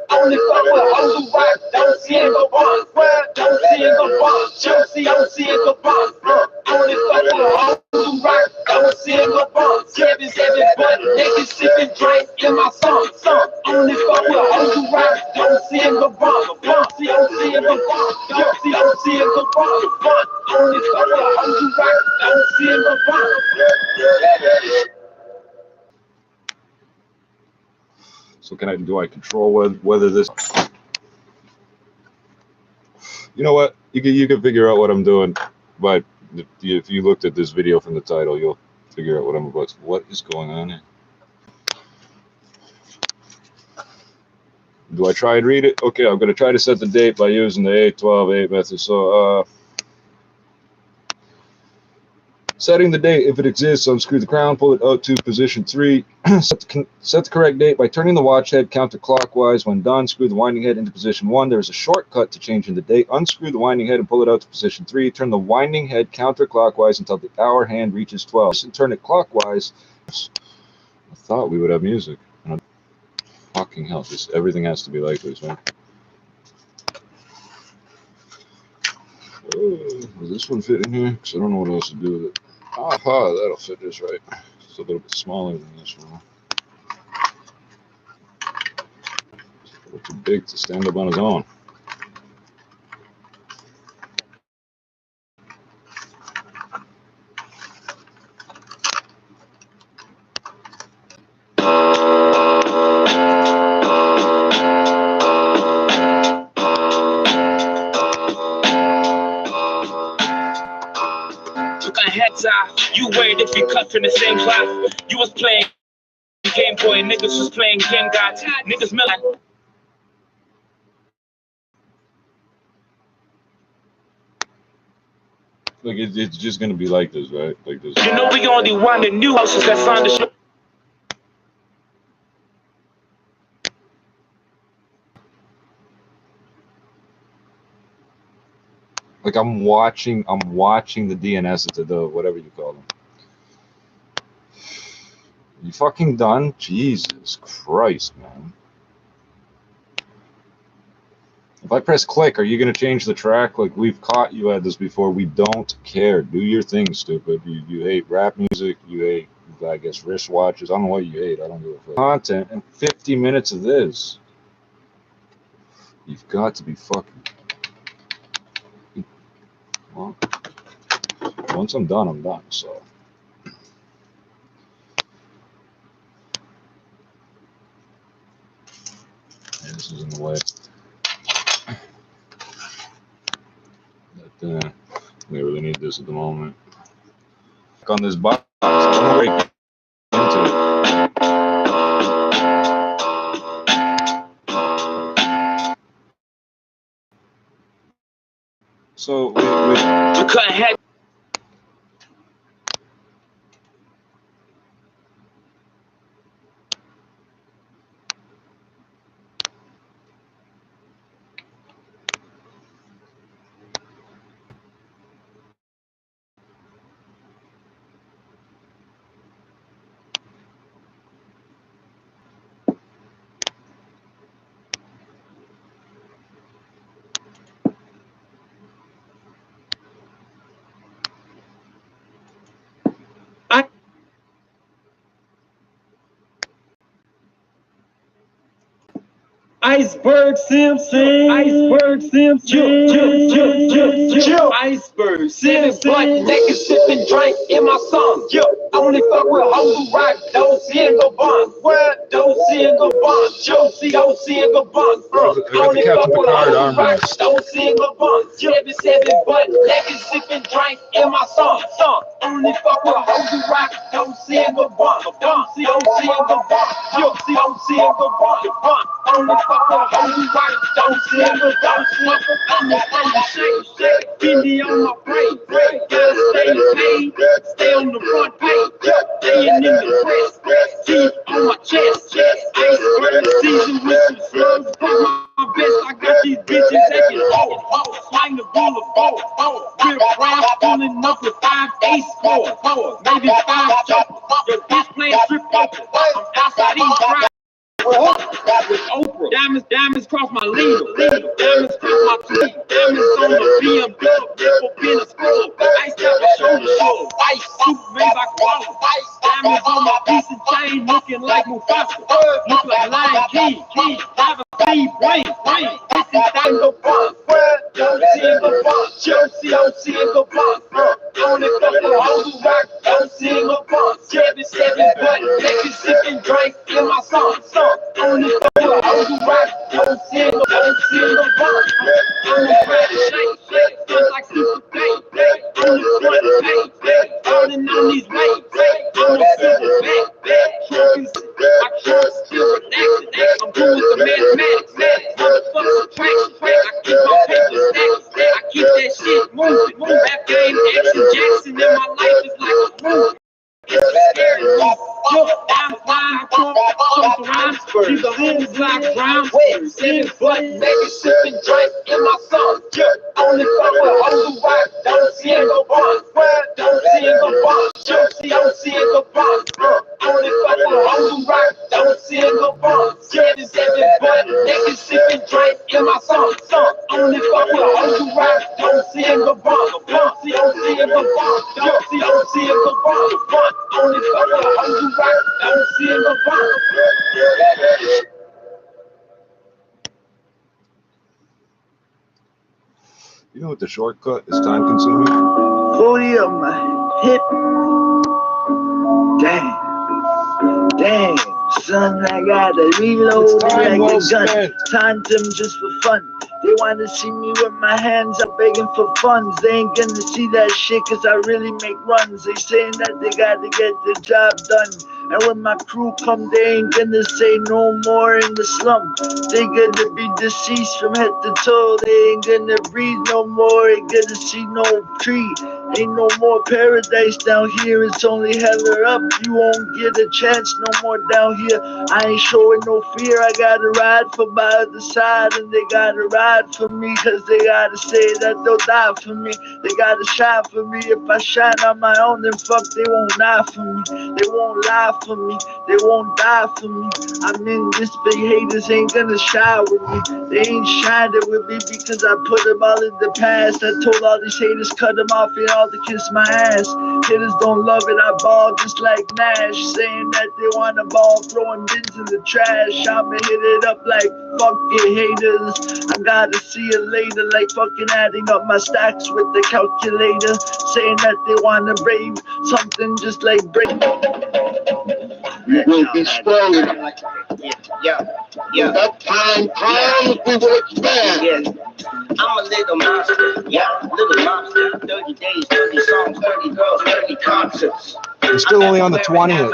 Only fuck with a whole rock. Don't see in the box. Don't see in the box. Don't see in the box. Only fuck with a whole rock. Don't see in the box. 7 butt, naked, sipping, drink in my song. Only fuck with a whole rock. Don't see in the box. Don't see in the box. Don't see in the box. Only fuck with a whole rock. Don't see in the box. So do I control whether this? You know what? You can figure out what I'm doing, but if you looked at this video from the title, you'll figure out what I'm about. What is going on here? Do I try and read it? Okay, I'm going to try to set the date by using the 8-12-8 method. So, setting the date, if it exists, unscrew the crown, pull it out to position 3. Set the correct date by turning the watch head counterclockwise. When done, screw the winding head into position 1. There is a shortcut to changing the date. Unscrew the winding head and pull it out to position 3. Turn the winding head counterclockwise until the hour hand reaches 12. And turn it clockwise. I thought we would have music. Fucking hell, everything has to be like this, man. Does this one fit in here? Because I don't know what else to do with it. Aha, that'll fit just right. It's a little bit smaller than this one. It's a little too big to stand up on its own. You worried if you cut from the same cloth. You was playing Game Boy, niggas was playing Game God. Niggas milling. Like it's just gonna be like this, right? Like this. You know we only want the new houses that's on the show. Like I'm watching the DNS, the whatever you call them. You fucking done? Jesus Christ, man. If I press click, are you going to change the track? Like, we've caught you at this before. We don't care. Do your thing, stupid. You hate rap music. You hate, I guess, wristwatches. I don't know what you hate. I don't give a fuck. Content and 50 minutes of this. You've got to be fucking... Well, once I'm done, so... Yeah, this is in the way. But, we really need this at the moment. On this box, I don't break into it. So we couldn't have. Iceberg Simpson, Iceberg Simpson, Iceberg Simpson. Blunt, naked, sipping, drink in my song. Only fuck with hoes who rock those single bonds. What? Those single bonds. Josie, those single bonds. Only fuck with hoes who rock those single bonds. 7-7 butt, naked, sipping, drink in my song. Only fuck with hoes who rock those single bonds. Those single bonds. Josie, those single bonds. Only fuck with hoes who rock those single bonds. I'm the shake, Fendi on my brain. Gotta stay paid, stay on the front page. Staying in the press, teeth on my chest. Iceberg season with some slugs. Put my best, I got these bitches taking hold. Swing the boulevard, real round, pulling up with 5 ace scores. Maybe 5 jokers. Your bitch playing strip poker. I'm outside eating fries. With Oprah, diamonds cross my leader, diamonds cross my tweet, diamonds on the BMW, nipple pin a scroll, ice cap a shoulder show, ice Superman by Koala, diamonds on my piece and chain, looking like Mufasa, look like Lion King, have a speed brain, this is single bond, don't single bond, Josie, don't single bond, only fuck with hoes who rock, don't single bond, 7-7 butt, naked, sipping, drink in my song. Only fuck with hoes who rock, don't single bond. Only grab shake, just like Super Bay. Only front pay, falling on these waves. Only silver back, trophies, my trunks still relaxing. I'm doing the mathematics, motherfuckers subtraction. I keep my paper stacked, I keep that shit moving. Rap game, action Jackson, and my life is like a movie. It's scary, look, I'm flying, come around, she's a homies like Brown, 7 butt, naked, sipping, drink in my song. Only fuck with hoes who rock, don't single bond, don't single bond, Josie, don't single bond. Only fuck with hoes who rock, don't single bond, 7-7 butt, naked, sipping, drink in my song. Only fuck with hoes who rock, don't single bond, don't single bond, Josie, don't single bond. Only fuck with hoes who rock, don't single bond. You know what the shortcut is time consuming? 40 on my hip. Damn, son, I gotta reload like a gun. Tantrum just for fun. They wanna see me with my hands up begging for funds. They ain't gonna see that shit cause I really make runs. They saying that they gotta get the job done. And when my crew come, they ain't gonna say no more in the slum. They gonna be deceased from head to toe. They ain't gonna breathe no more. Ain't gonna see no tree. Ain't no more paradise down here, it's only hell or up. You won't get a chance no more down here. I ain't showing no fear, I gotta ride for my other side. And they gotta ride for me, cause they gotta say that they'll die for me. They gotta shine for me. If I shine on my own, then fuck, they won't lie for me. They won't lie for me, they won't die for me. I'm in this, big haters ain't gonna shine with me. They ain't shining with me because I put them all in the past. I told all these haters cut them off and all to kiss my ass. Haters don't love it, I ball just like Nash. Saying that they want a ball, throwing bins in the trash. I'ma hit it up like fuck it haters. I gotta see it later, like fucking adding up my stacks with the calculator. Saying that they wanna brave something just like break. We will be strong enough. When that time comes, we will expand. I'm a little monster, little monster. 30 days, 30 songs, 30 girls, 30 concerts. It's still only on the 20th.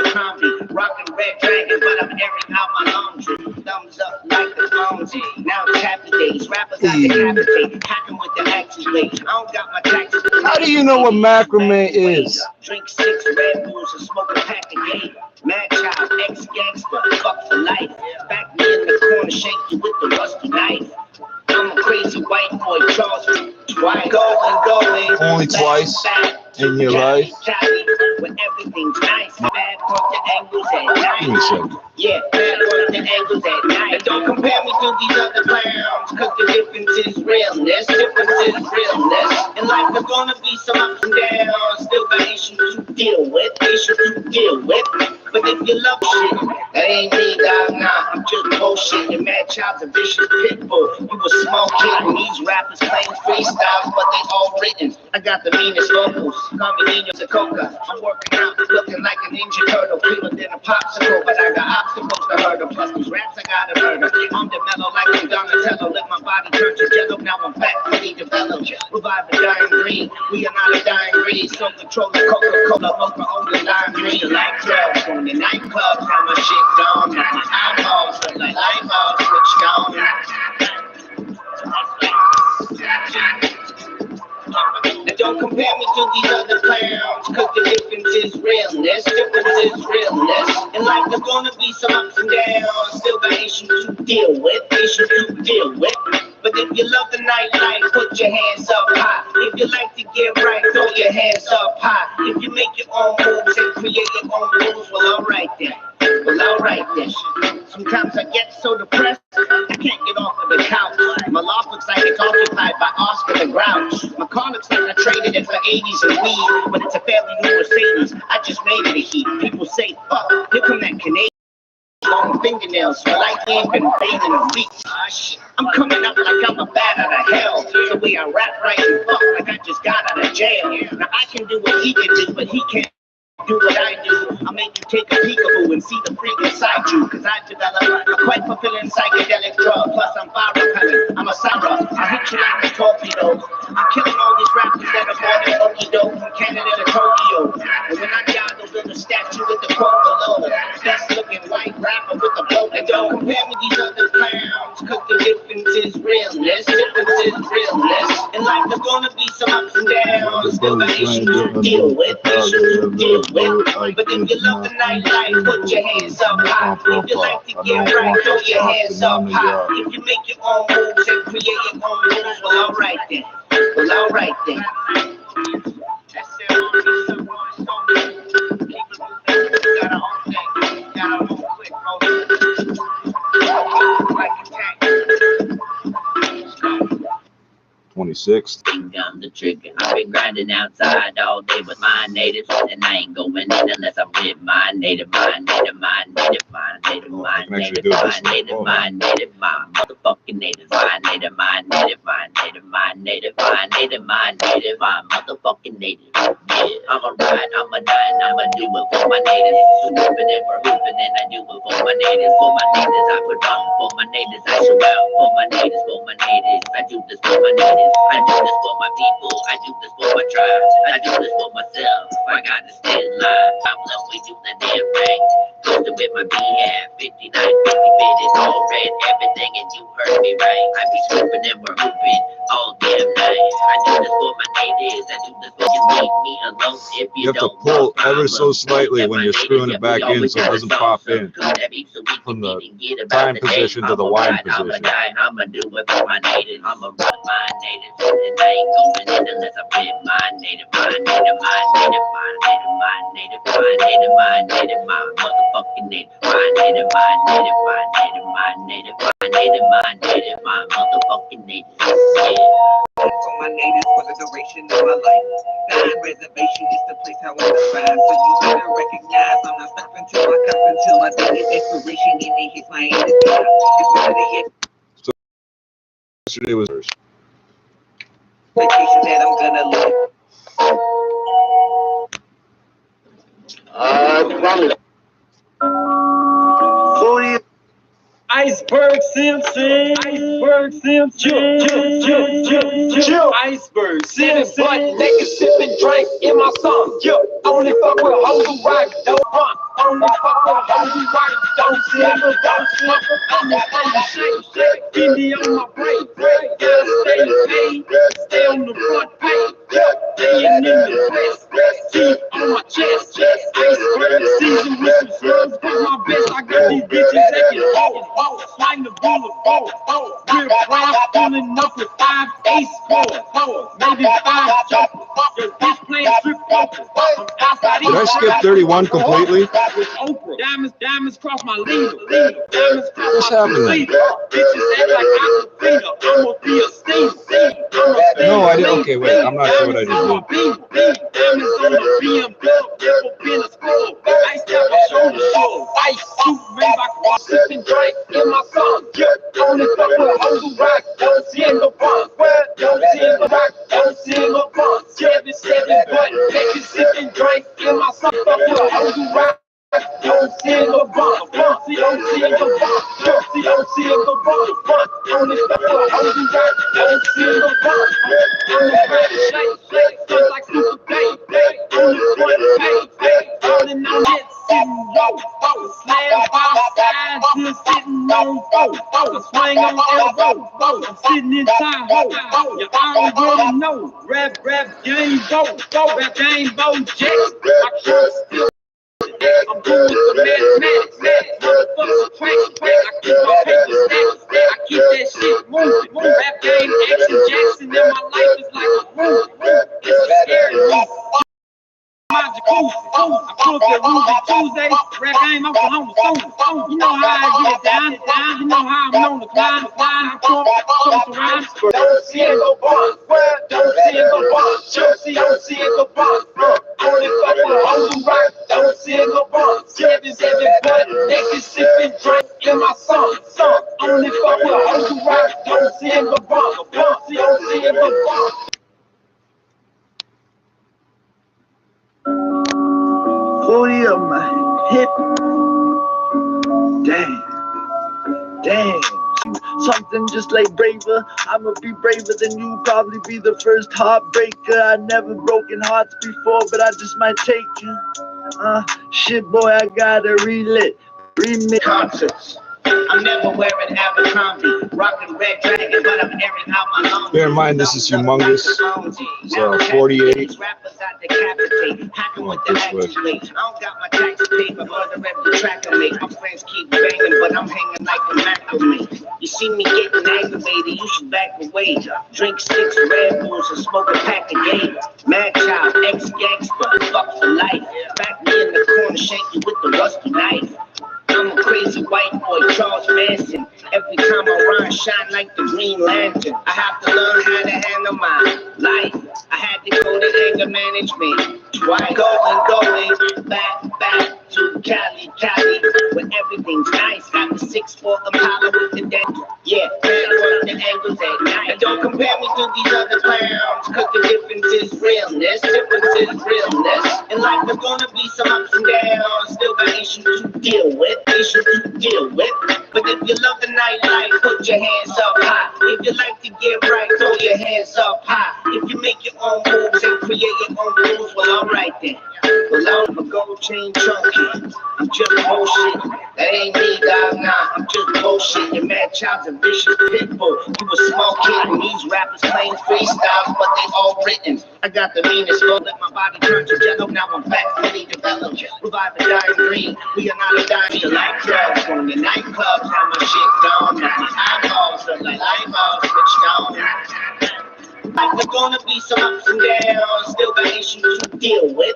Rockin' Red Dragon, but I'm airing out my laundry. Thumbs up like the clumsy. Now it's happy days. Rappers got decapitate. Hacking with the axes blade. I don't got my taxes. How do you know what macrame is? Drink 6 Red Bulls and smoke a pack of gay. Mad child, ex-gangster, fuck for life. Back me in the corner, shake you with the rusty knife. I'm a crazy white boy, Charles twice. Going. Only twice in your life? When everything's nice. Bad work the angles at night. Give me a second. Yeah, bad work the angles at night. Don't compare me to these other clowns, cause the difference is realness. Difference is realness. In life there's gonna be some ups and downs. Still got issues to deal with. But if you love shit, that ain't me, dog. Nah, I'm just bullshit. Mad child's a vicious pit bull. You a small kid, and these rappers playing freestyles, but they all written. I got the meanest vocals. Call me Nino Zacoca. I'm working out, looking like a ninja turtle, cleaner than a popsicle, but I got obstacles to hurdle. Plus these raps I gotta murder. I'm the mellow like I'm Donatello. Let my body turn to jello. Now I'm back, fully developed. Revive the dying breed. We are not a dying breed. So control the Coca-Cola, Mocha, only lime green. Like drugs on the nightclubs, how my shit gone. My eyeballs look like light bulbs switched on. Now don't compare me to these other clowns, cause the difference is realness. Difference is realness. In life there's gonna be some ups and downs. Still got issues to deal with. But if you love the nightlife, put your hands up high. If you like to get right, throw your hands up high. If you make your own moves and create your own rules, well alright then. Sometimes I get so depressed, I can't get off of the couch. My loft looks like it's occupied by Oscar the Grouch. My car looks like I traded it for 80s and weed, but it's a fairly new Mercedes. I just made it a heat. People say, fuck, here come that Canadian. Long fingernails, feel like he ain't been bathing in weeks. I'm coming up like I'm a bat out of hell. The way I rap right and fuck like I just got out of jail. Now I can do what he can do, but he can't do what I do. I'll make you take a peekaboo and see the freak inside you. Cause I developed a quite fulfilling psychedelic drug. Plus I'm fire repellent, I'm a Sarah. I hit you like a torpedo. I'm killing all these rappers that are born in okey-doke from Canada to Tokyo. And when I die, they'll build a statue with the quote below. Best looking white rapper with the blow. And don't compare me to these other clowns, cause the difference is realness. Difference is realness. In life there's gonna be some ups and downs. Still got issues to deal with. But if you love the nightlife, put your hands up high. If you like to get right, throw your hands up high. If you make your own moves and create your own rules, well alright then. Got our own thing, got our own quick roll. Like a tank. 26th. Gun the trigger. I've been grinding outside all day with my natives, and I ain't going in unless I'm with my native, my native, my native, my native, my native, my native, my native, my motherfucking native, my native, my native, my native, my native, my native, my native, my motherfucking native. Yeah, I'ma ride, I'ma die, I'ma do it for my natives. So whooping and we're hooping, and I do it for my natives. For my natives, I put on for my natives. I show out for my natives, for my natives. I do this for my natives. I do this for my people, I do this for my tribe, I do this for myself, I got to stay alive, I'm love, we do the damn thing, cause the with my BF 59, 50 bit is all red, everything, and you heard me right. I be swooping and we're hooping all damn night. I do this for my natives, I do this for you. Leave me alone if You have to pull ever so slightly when you're screwing it back in so it doesn't pop in from the time position to the wind position. I'ma do it for my natives. I'ma run my natives, and I ain't going in unless I rip my native, my native, my native, my native, my native, my native, my native, my motherfucking native, my native, my native, my native, my native, my native, my native, my motherfucking native. Yeah. For my natives for the duration of my life. Non-reservation is the place I want to find. So you better recognize I'm not stopping till I come until my day is expiration and it hits my end of time. It's really So yesterday was first. Vacation that I'm gonna live. Iceberg Simpson, Iceberg Simpson, Iceberg Simpson. Butt naked, sipping drink in my song. Only fuck with hoes who rock, don't run. Only fuck with hoes who rock, don't smoke, don't smoke. I'm the shake, Fendi on my break, gotta stay paid, stay on the front page. Staying in the west, teeth on my chest, iceberg season with some slugs, put my best. I got these bitches taking hold, swing the bullet, real proud, pulling up with 5 ace scores, maybe 5 jumpers. Your bitch playing strip poker. I'm outside. Did I skip 31 completely? With Oprah, diamonds cross my leader, diamonds cross my happening? Bitches act like I'm a cleaner. I'ma be a steam. No, I didn't. Okay, wait. I'm not sure what I just did. Diamonds on the BMW, never been a scroll. Ice cap my shoulder show. Ice suit, Maybach, Sipping drink in my song. Only fuck with hoes who rock, don't see no bump. Don't see no rock, don't see no bump. 7-7 butt naked, sipping drink in my song. Fuck with hoes who rock. Don't see no bump, don't see no bump, don't see no bump. Only fuck with hoes who rock, don't see no bump. Only ready shake, just like Super Day. Only one pay, falling on it, sitting low. Slam by side, just sitting on four. Swing on elbow, I'm sitting in Tahoe. You already know, rap game go, rap game go, Jets. My truck still. I'm doing the mathematics, motherfuckers track. I keep my paper stacked, I keep that shit moving. Rap game, action Jackson, and my life is like a movie. It's a scary movie. My jacuzzi, I pull up that Ruby Tuesday, rap game, I'm home soon. You know how I get it down, you know how I'm on the climb, I come around. Don't see no bump, don't see no bump, don't see no bump. Only fuck with hoes who rock, don't see no bump. 7-7 butt naked, sipping drink in my song. Only fuck with hoes who rock, don't see no bump, don't see no bump. 40 on my hip. Damn. Something just like braver. I'ma be braver than you. Probably be the first heartbreaker. I never broken hearts before, but I just might take you. Shit, boy, I gotta remix. Concerts. I'm never wearing Abercrombie, rocking red dragon, but I'm airing out my lungs. Bear in mind, this is humongous. It's 48. Rappers I decapitate, hacking with the accolades. I don't got my tax paid, but mother every track I make. My friends keep banging, but I'm hanging like a macrame. You see me getting aggravated, you should back away. Drink 6 Red Bulls and smoke a pack of games. Mad child, ex-gangster, fuck for life. Back me in the corner, shake you with the rusty knife. I'm a crazy white boy, Charles Manson. Every time I run, shine like the Green Lantern. I have to learn how to handle my life. I had to go to anger management. Twice going back to Cali, where everything's nice. Got the 6'4" Impala with the deck. Yeah, man, work the angles at night. And don't compare me to these other clowns, cause the difference is realness. In life there's gonna be some ups and downs. Still got issues to deal with. But if you love the nightlife, put your hands up high. If you like to get right, throw your hands up high. If you make your own moves and create your own rules, well, alright then. Well, I'm a gold chain junkie. I'm just bullshit. child's a vicious pit bull. You a small kid and these rappers claim freestyles, but they all written. I got the meanest flow, let my body turn to jello. Now I'm back, fully developed. Revive the dying breed. We are not a dime. Like drugs on the nightclubs. Have my shit gone. Now my eyeballs look like light bulbs switched on. There's gonna be some ups and downs, still got issues to deal with,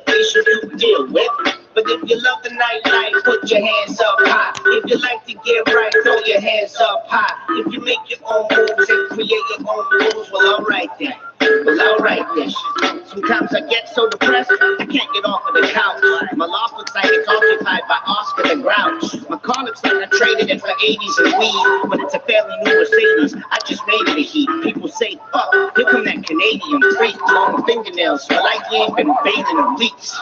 But if you love the nightlife, put your hands up high. If you like to get right, throw your hands up high. If you make your own moves and create your own rules, well, alright then. Sometimes I get so depressed, I can't get off of the couch. My loft looks like it's occupied by Oscar the Grouch. My car looks like I traded it for 80s and weed, but it's a fairly new Mercedes. I just made it a heat. People say, fuck, here come that Canadian freak. Long fingernails, feel like you ain't been bathing in weeks.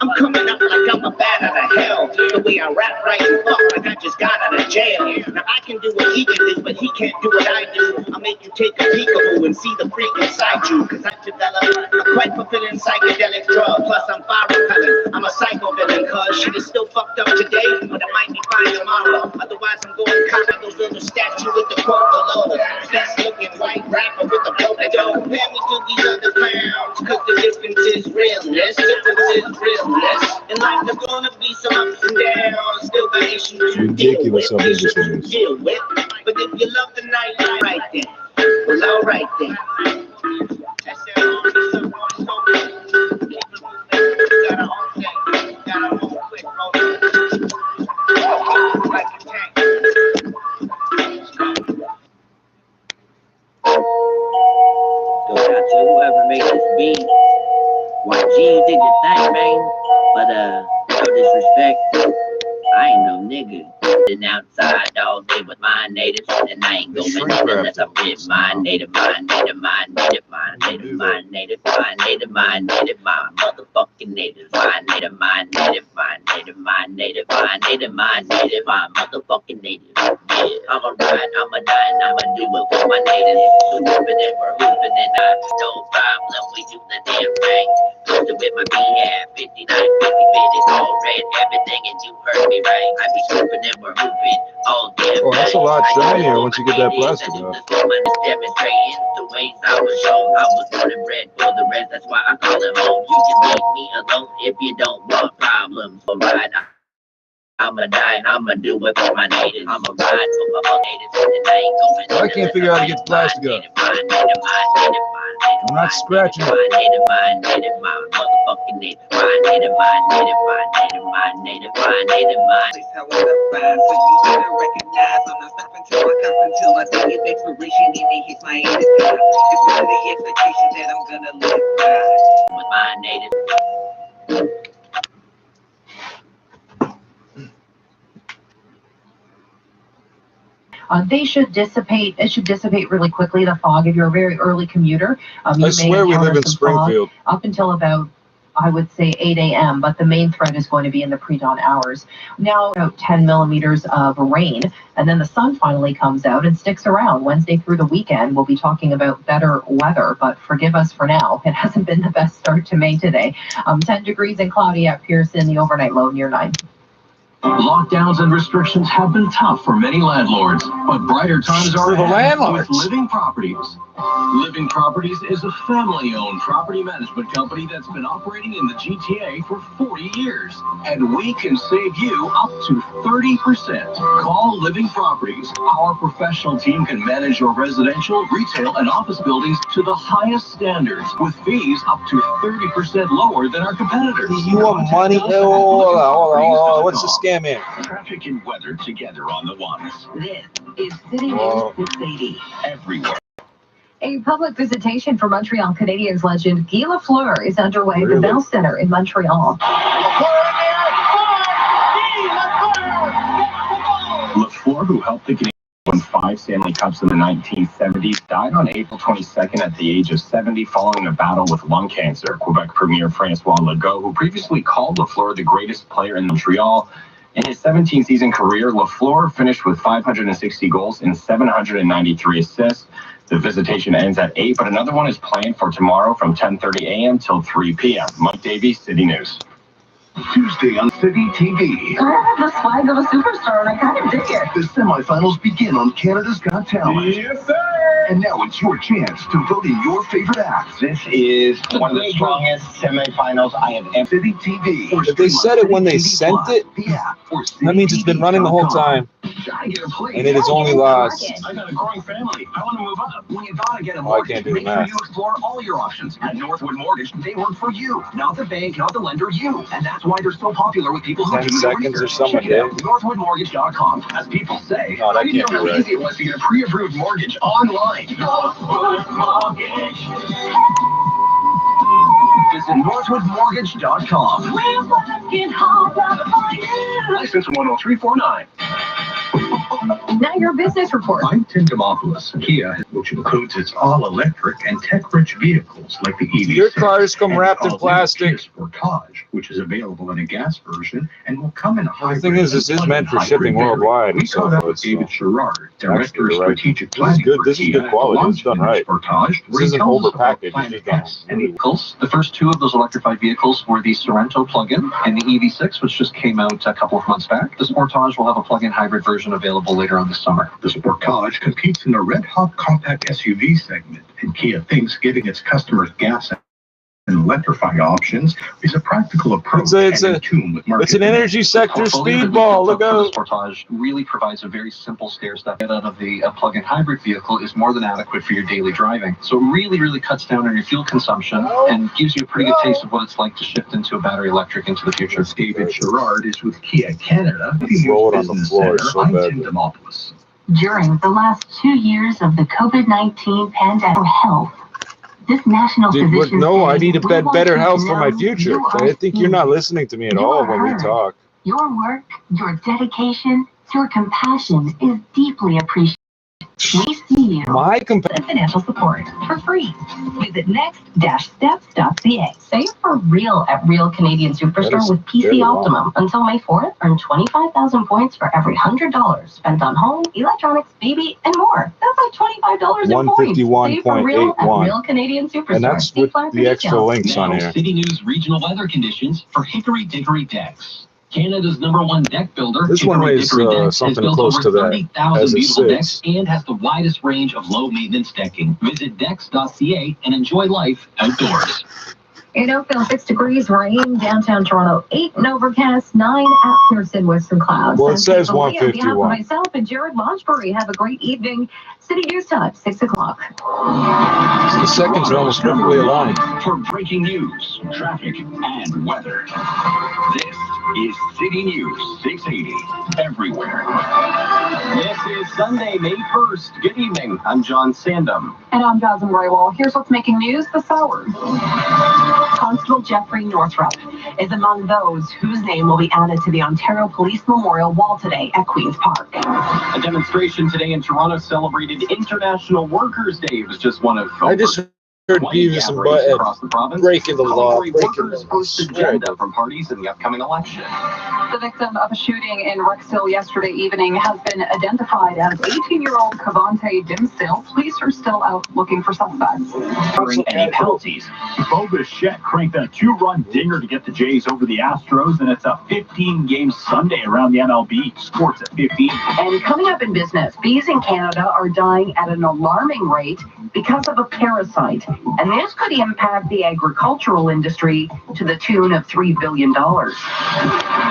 I'm coming up like I'm a bat out of hell. The way I rap right and fuck like I just got out of jail. Now I can do what he can do, but he can't do what I do. I'll make you take a peekaboo and see the freak inside you. Cause I developed a quite fulfilling psychedelic drug. Plus I'm fire repellent. I'm a psycho villain. Cause shit is still fucked up today, but it might be fine tomorrow. Otherwise I'm going to those little statue with the quote below. Best looking white rapper with the polka dot. Compare me to these other clowns. Cause the difference is realness. In life there's gonna be some ups and downs, still got issues to deal with. But if you love the night, right then, well, alright then. That's it. Got our own thing, got our own quick roll. Like a tank. Go out to whoever made this beat. YG, you did your thing, man. But no disrespect, I ain't no nigga. Been outside all day with my natives, and I ain't going unless I'm with my native, my motherfucking native, my motherfucking native. Yeah, I'ma ride, I'ma die, and I'ma do it for my natives. So ripping and we're hooping, and no problem, we do the damn thing. Posted with my BF, 59, 50 it's all red, everything, and you heard me right. I be swooping and we're hooping all damn. Oh, that's a lot shinier once you get that plastic off. Demonstrating the ways I was shown. I was born and bred for the rest, that's why I call it home. You can leave me alone if you don't want problems. So ride, I'ma die and I'ma do it for my natives. I'ma ride for my natives and I ain't going. I can't figure out how to get the plastic up. I'm not scratching it. My motherfucking native, my native. Place how I survive, so you better recognize I'm not stopping till I cop until my day of expiration and it hits my end of time. It's really the expectation that I'm gonna live by. With my native. They should dissipate. It should dissipate really quickly, the fog. If you're a very early commuter, I swear we live in Springfield. Up until about, I would say, 8 a.m., but the main threat is going to be in the pre-dawn hours. Now, about 10 millimeters of rain, and then the sun finally comes out and sticks around. Wednesday through the weekend, we'll be talking about better weather, but forgive us for now. It hasn't been the best start to May today. 10 degrees and cloudy at Pearson, the overnight low near 9. Lockdowns and restrictions have been tough for many landlords, but brighter times are ahead with Living Properties. Living Properties is a family-owned property management company that's been operating in the GTA for 40 years, and we can save you up to 30%. Call Living Properties. Our professional team can manage your residential, retail, and office buildings to the highest standards, with fees up to 30% lower than our competitors. You want money? Hold on. What's the scam here? Traffic and weather together on the ones. This is City News 680. Everywhere. A public visitation for Montreal Canadiens legend Guy Lafleur is underway at the Bell Centre in Montreal. Lafleur, who helped the Canadiens win 5 Stanley Cups in the 1970s, died on April 22nd at the age of 70 following a battle with lung cancer. Quebec Premier Francois Legault, who previously called Lafleur the greatest player in Montreal. In his 17-season career, Lafleur finished with 560 goals and 793 assists. The visitation ends at 8, but another one is planned for tomorrow from 10:30 a.m. till 3 p.m. Mike Davies, City News. Tuesday on City TV. I have the swag of a superstar and I kind of dig it. The semifinals begin on Canada's Got Talent. Yes, sir. And now it's your chance to vote in your favorite act. This is one of the strongest semifinals I have ever. City TV. If they said it when they sent it, that means it's been running the whole time. And it has only lost. I got a growing family. I want to move up. When you gotta get a Oh, I can't do the make sure math. you explore all your options. At Northwood Mortgage, they work for you, not the bank, not the lender, you. And that's why they're so popular with people who 10 do the seconds or research. something, Check it out, Dave. NorthwoodMortgage.com. As people say, No, that how do you can't know be how right. easy it was to get a pre-approved mortgage online? Northwood Mortgage. Visit NorthwoodMortgage.com. License 10349. Now your business report. I'm Tim Demopoulos. Kia, which includes its all-electric and tech-rich vehicles like the EV6. Your cars come wrapped in plastic. Sportage, which is available in a gas version and will come in a hybrid. The thing is, this is meant for shipping worldwide. We So caught up with it's, David Sherrard, Director of actually, right. Strategic This is Planning good. for This is Kia, good quality. It's done right. Sportage, This isn't tells us about overpackaged. It's planet just done. gas and Vehicles. The first two of those electrified vehicles were the Sorento plug-in and the EV6, which just came out a couple of months back. The Sportage will have a plug-in hybrid version available later on this summer. The Sportage competes in the red-hot compact SUV segment, and Kia thinks giving its customers gas and electrifying options is a practical approach It's and in tune with market It's an demand. energy sector Portfolio that we speedball. built Look up for out. the Sportage really provides a very simple stair step. Get out of the plug-in hybrid vehicle is more than adequate for your daily driving. So it really, really cuts down on your fuel consumption and gives you a pretty good taste of what it's like to shift into a battery electric into the future. David Sherrard is with Kia Canada. Roll it on the Business floor Center. so I'm bad. Tim Demopoulos. During the last 2 years of the COVID-19 pandemic for health, this national Dude, physician no, says, I need "We want better you to health for my know future. you are I think you're seen. not listening to me at You all are when we heard. talk. Your work, your dedication, your compassion is deeply appreciated. We see you. My And financial support for free. Visit next-steps.ca. Save for real at Real Canadian Superstore with PC Optimum. Until May 4th, earn 25,000 points for every $100 spent on home, electronics, baby, and more. That's like $25 in points. Save for real at 151.81. Real Canadian Superstore. And that's See with flag for the extra details. links on Now, here. City News regional weather conditions for Hickory Dickory Decks. Canada's #1 deck builder, This one Hickory weighs, Dickory Decks, has something built close over to that, 30,000 as it beautiful sits. decks and has the widest range of low-maintenance decking. Visit decks.ca and enjoy life outdoors. In Oakville, 6 degrees, rain. Downtown Toronto, 8 and overcast, 9 at Pearson with some clouds. Well, it says On behalf of 151. myself and Jared Launchbury, have a great evening. City News Time, 6 o'clock. The seconds are almost perfectly aligned. For breaking news, traffic, and weather. This is City News 680 everywhere. This is Sunday, May 1st. Good evening. I'm John Sandham. And I'm Jasmine Raywall. Here's what's making news this hour. Constable Jeffrey Northrup is among those whose name will be added to the Ontario Police Memorial Wall today at Queen's Park. A demonstration today in Toronto celebrated International Workers' Day. It was just one of I just heard Beavis and Butt across the province. breaking the law. Calgary workers host agenda from parties in the upcoming election. The victim of a shooting in Rexdale yesterday evening has been identified as 18-year-old Cavante Dimsdale. Police are still out looking for suspects. Any penalties? Bo Bichette cranked a 2-run dinger to get the Jays over the Astros, and it's a 15-game Sunday around the MLB. Sports at 15. And coming up in business, bees in Canada are dying at an alarming rate because of a parasite. And this could impact the agricultural industry to the tune of $3 billion.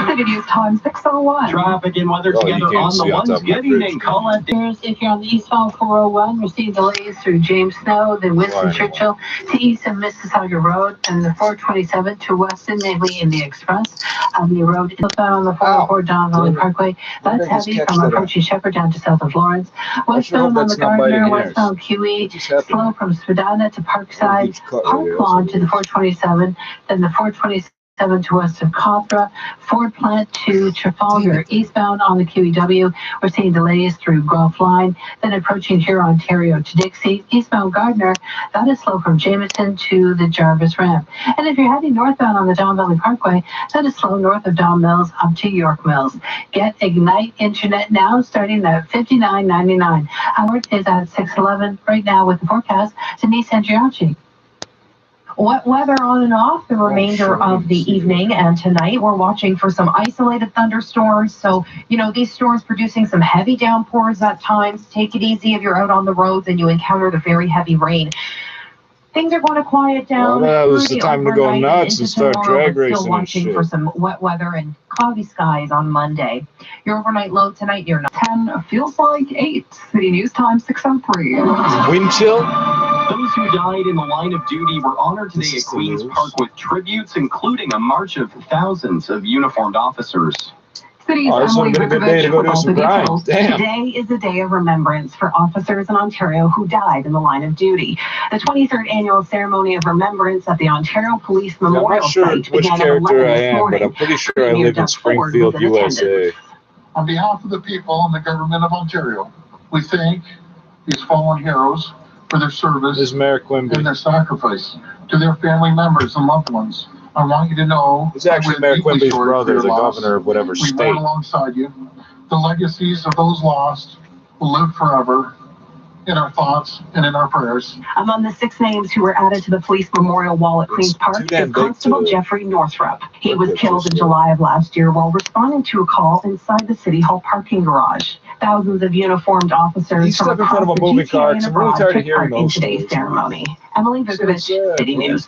City News Time 6:01. Traffic and weather together on the ones. Good evening, Colin. If you're on the eastbound 401, we're seeing delays through James Snow, then Winston Churchill to east of Mississauga Road, and the 427 to Weston, mainly in the Express Avenue Road. Southbound on the 404 Don Valley Parkway. That's heavy from approaching Shepherd down to south of Lawrence. Westbound on the Gardner, westbound QE, slow from Spadina to Parkside, Park Lawn to the 427, then the 427 to west of Cawthra, Ford Plant to Trafalgar. Eastbound on the QEW, we're seeing delays through Guelph Line, then approaching here Ontario to Dixie. Eastbound Gardner, that is slow from Jameson to the Jarvis Ramp. And if you're heading northbound on the Don Valley Parkway, that is slow north of Don Mills up to York Mills. Get Ignite Internet now, starting at $59.99. Howard is at 6:11 right now with the forecast. Denise Andriachi. Wet weather on and off the remainder of the evening, and tonight we're watching for some isolated thunderstorms. So, these storms producing some heavy downpours at times. Take it easy if you're out on the roads and you encounter the very heavy rain. Things are going to quiet down. Well, that was the time to go nuts and start drag racing still watching for some wet weather and cloudy skies on Monday. Your overnight low tonight near 10 feels like 8. City News Time 6:03. Wind chill. Those who died in the line of duty were honored today at Queen's Park with tributes, including a march of thousands of uniformed officers. City's this would have been a good day to go do some grind. Damn. Today is a day of remembrance for officers in Ontario who died in the line of duty. The 23rd annual ceremony of remembrance at the Ontario Police Memorial I'm not sure Site which began character at 11 I this am, morning. but I'm pretty sure I live in Springfield, USA. On behalf of the people and the government of Ontario, we thank these fallen heroes for their service and their sacrifice. To their family members and loved ones, I want you to know it's actually Mayor Quimby's brother, the governor of whatever we state. mourn alongside you. The legacies of those lost will live forever in our thoughts and in our prayers. Among the 6 names who were added to the police memorial wall at Queen's Park is Constable Jeffrey Northrup. He was killed in July of last year while responding to a call inside the City Hall parking garage. Thousands of uniformed officers from in front of a movie car. I'm really tired of hearing those. In today's ceremony. Emily Vukovic, City News.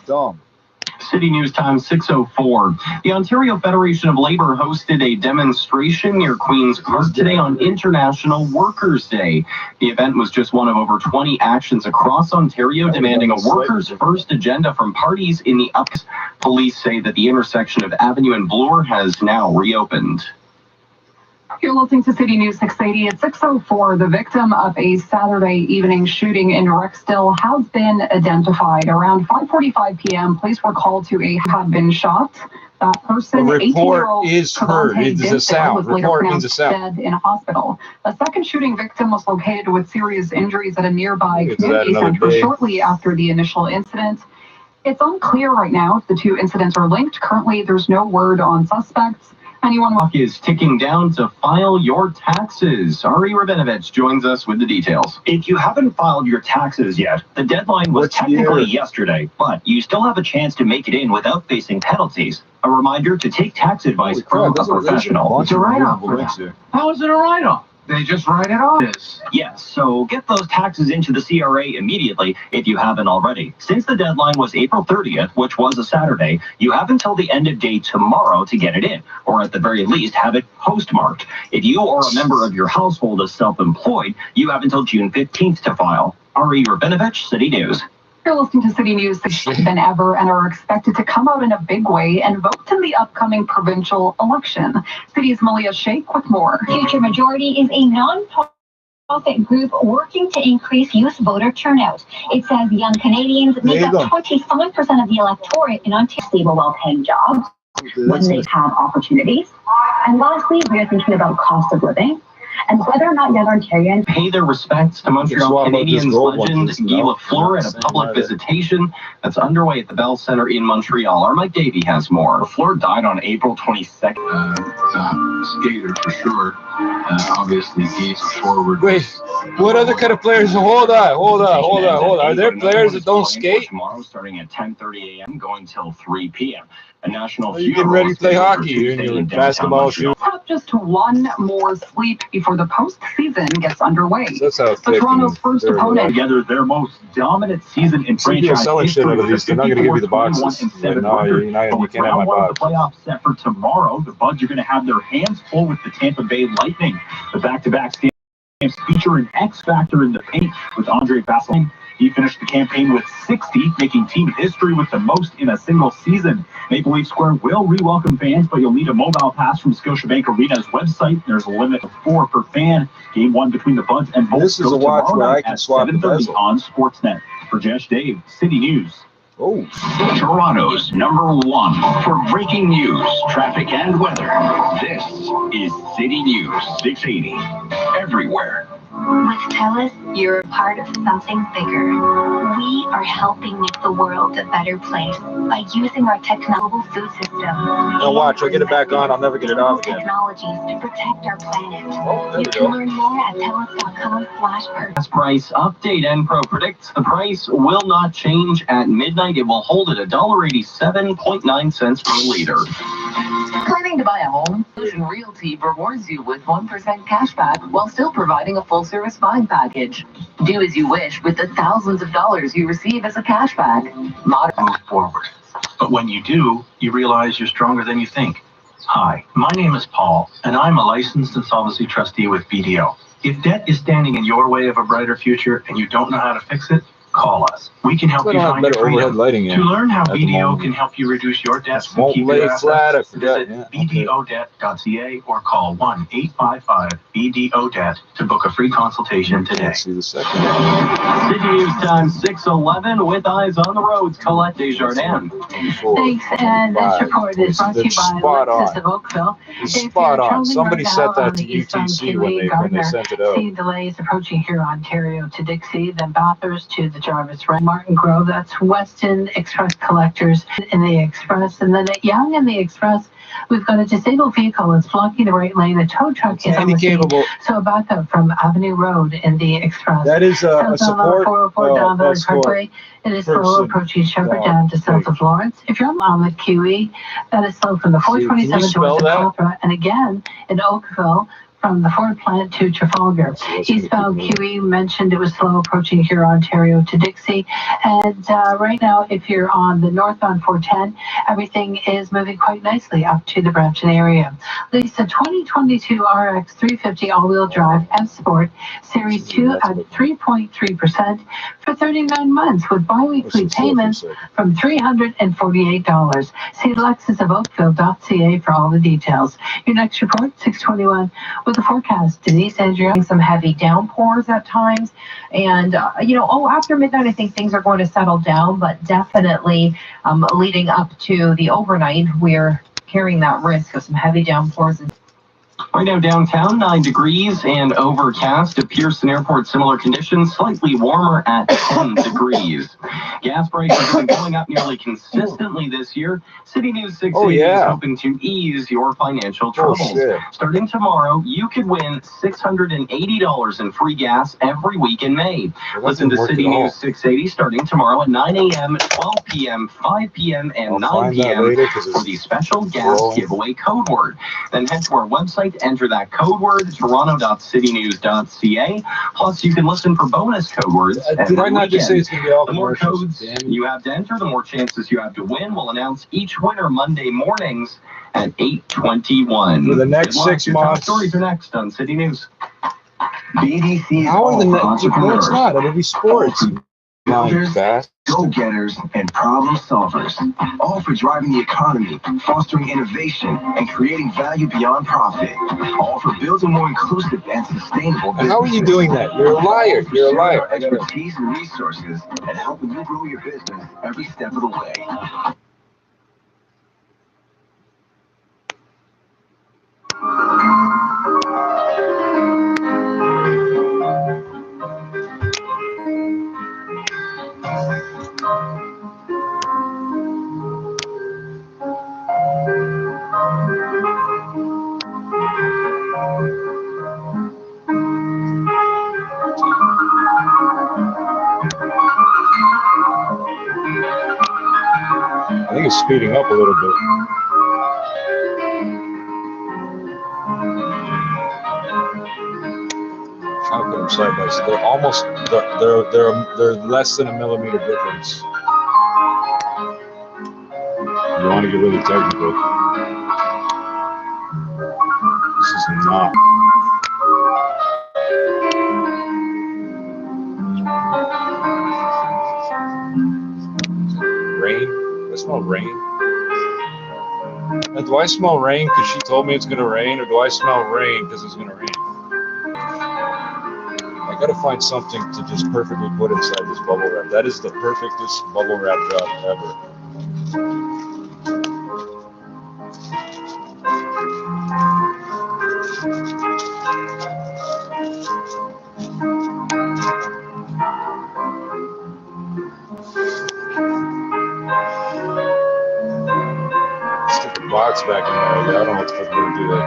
City News Time 6:04. The Ontario Federation of Labour hosted a demonstration near Queen's Park today on International Workers' Day. The event was just one of over 20 actions across Ontario demanding a workers' first agenda from parties in the upcoming. Police say that the intersection of Avenue and Bloor has now reopened. You're listening to City News 680 at 6:04. The victim of a Saturday evening shooting in Rexdale has been identified. Around 5:45 p.m., police were called to a had been shot. That person, 18-year-old is heard. It is a sound. Report means a sound. Dead in a hospital. A second shooting victim was located with serious injuries at a nearby community center shortly after the initial incident. It's unclear right now if the 2 incidents are linked. Currently, there's no word on suspects. Anyone is ticking down to file your taxes. Ari Rabinovich joins us with the details. If you haven't filed your taxes yet, the deadline was technically yesterday, but you still have a chance to make it in without facing penalties. A reminder to take tax advice from a professional. It's a write-off. How is it a write-off? They just write it off. Yes, so get those taxes into the CRA immediately if you haven't already. Since the deadline was April 30th, which was a Saturday, you have until the end of day tomorrow to get it in, or at the very least have it postmarked. If you or a member of your household is self-employed, you have until June 15th to file. Ari Rabinovich, City News. You're listening to City News than ever and are expected to come out in a big way and vote in the upcoming provincial election. City's Malia Sheikh with more. Future Majority is a non-profit group working to increase youth voter turnout. It says young Canadians make up 25% of the electorate in Ontario, stable, well-paying jobs when they have opportunities. And lastly, we are thinking about cost of living and whether or not young Ontarians pay their respects to Montreal Canadiens legend Guy Lafleur at a public visitation that's underway at the Bell Centre in Montreal. Our Mike Davey has more. Lafleur died on April 22nd. Skater for sure. Obviously, he's forward. Wait, what other kind of players? Hold on. Are there players that don't skate? Tomorrow, starting at 10:30 a.m., going till 3 p.m. A national you getting ready to play hockey in your basketball shoes? Have just one more sleep before the postseason gets underway. That's how so Toronto's first opponent together their most dominant season in franchise history. They're not going to give you the boxes. No, you can't have my box. The playoffs set for tomorrow. The Buds are going to have their hands full with the Tampa Bay Lightning. The back-to-back games feature an X factor in the paint with Andre Vasilevskiy. He finished the campaign with 60, making team history with the most in a single season. Maple Leaf Square will re-welcome fans, but you'll need a mobile pass from Scotiabank Arena's website. There's a limit of 4 per fan. Game 1 between the Buds and Bolts goes tomorrow night at 7:30 on Sportsnet. For Jesh Dave, City News. Oh. Toronto's #1 for breaking news, traffic, and weather. This is City News 680. Everywhere With TELUS, you're part of something bigger. We are helping make the world a better place by using our technical food system. Now watch, I get it back on, I'll never get it off again. Technologies to protect our planet. Oh, there You we can go. learn more at TELUS.com/purchase. Gas price update. Enpro predicts the price will not change at midnight. It will hold at $1.87.9 per liter. Planning to buy a home? Solution Realty rewards you with 1% cash back while still providing a full-service buying package. Do as you wish with the thousands of dollars you receive as a cash back. Move forward. But when you do, you realize you're stronger than you think. Hi, my name is Paul, and I'm a licensed insolvency trustee with BDO. If debt is standing in your way of a brighter future and you don't know how to fix it, call us. We can help you find your freedom. To learn how BDO can help you reduce your debts and keep your assets, visit BDOdebt.ca or call 1-855-BDO-DEBT to book a free consultation today. City News Time 6:11 with eyes on the roads. Colette Desjardins. Thanks, and this report is brought to you by Alexis of Oakville. Spot on. Somebody sent that to UTC when they sent it out. See delays approaching here, Ontario to Dixie, then Bathurst to the Jarvis Red, Martin Grove. That's Weston Express collectors in the Express, and then at Yonge in the Express, we've got a disabled vehicle that's blocking the right lane. A tow truck is on the scene. So a backup from Avenue Road in the Express. That is a support 404 down the Parkway. It is slow approaching Shepherd down to south of Lawrence. If you're on the QE, that is slow from the 427 towards the Opera, and again in Oakville, from the Ford plant to Trafalgar. Eastbound QE mentioned it was slow approaching here, Ontario to Dixie. And right now, if you're on the northbound 410, everything is moving quite nicely up to the Brampton area. Lisa, 2022 RX 350 all-wheel drive F Sport Series 2 at 3.3% for 39 months with bi-weekly payments from $348. See alexisofOakville.ca for all the details. Your next report, 621. With the forecast, Denise, Andrea, some heavy downpours at times, and after midnight, I think things are going to settle down, but definitely leading up to the overnight, we're carrying that risk of some heavy downpours. Right now downtown, 9 degrees and overcast. At Pearson Airport, similar conditions, slightly warmer at 10 degrees. Gas prices have been going up nearly consistently this year. City News 680 is hoping to ease your financial troubles. Starting tomorrow, you could win $680 in free gas every week in May. Listen to City News 680 starting tomorrow at 9 a.m., 12 p.m., 5 p.m., and 9 p.m. for the special gas giveaway code word. Then head to our website, enter that code word, toronto.citynews.ca. Plus, you can listen for bonus code words. Did I not just say it's going to be all the more codes you have to enter, the more chances you have to win. We'll announce each winner Monday mornings at 8:21. For the next 6 months. Stories are next on City News. BDC is all the no, it's not. It'll be sports. Builders, go-getters, and problem solvers, all for driving the economy, fostering innovation, and creating value beyond profit, all for building more inclusive and sustainable businesses. How are you doing that? You're a liar. You're a liar. Expertise and resources, and helping you grow your business every step of the way. I think it's speeding up a little bit. How come side by side? They're almost they're less than a millimeter difference. You want to get really technical. This is not. Rain? I smell rain. And do I smell rain because she told me it's going to rain, or do I smell rain because it's going to rain? I got to find something to just perfectly put inside this bubble wrap. That is the perfectest bubble wrap job ever. box back in there. I don't know what the fuck we're gonna do that.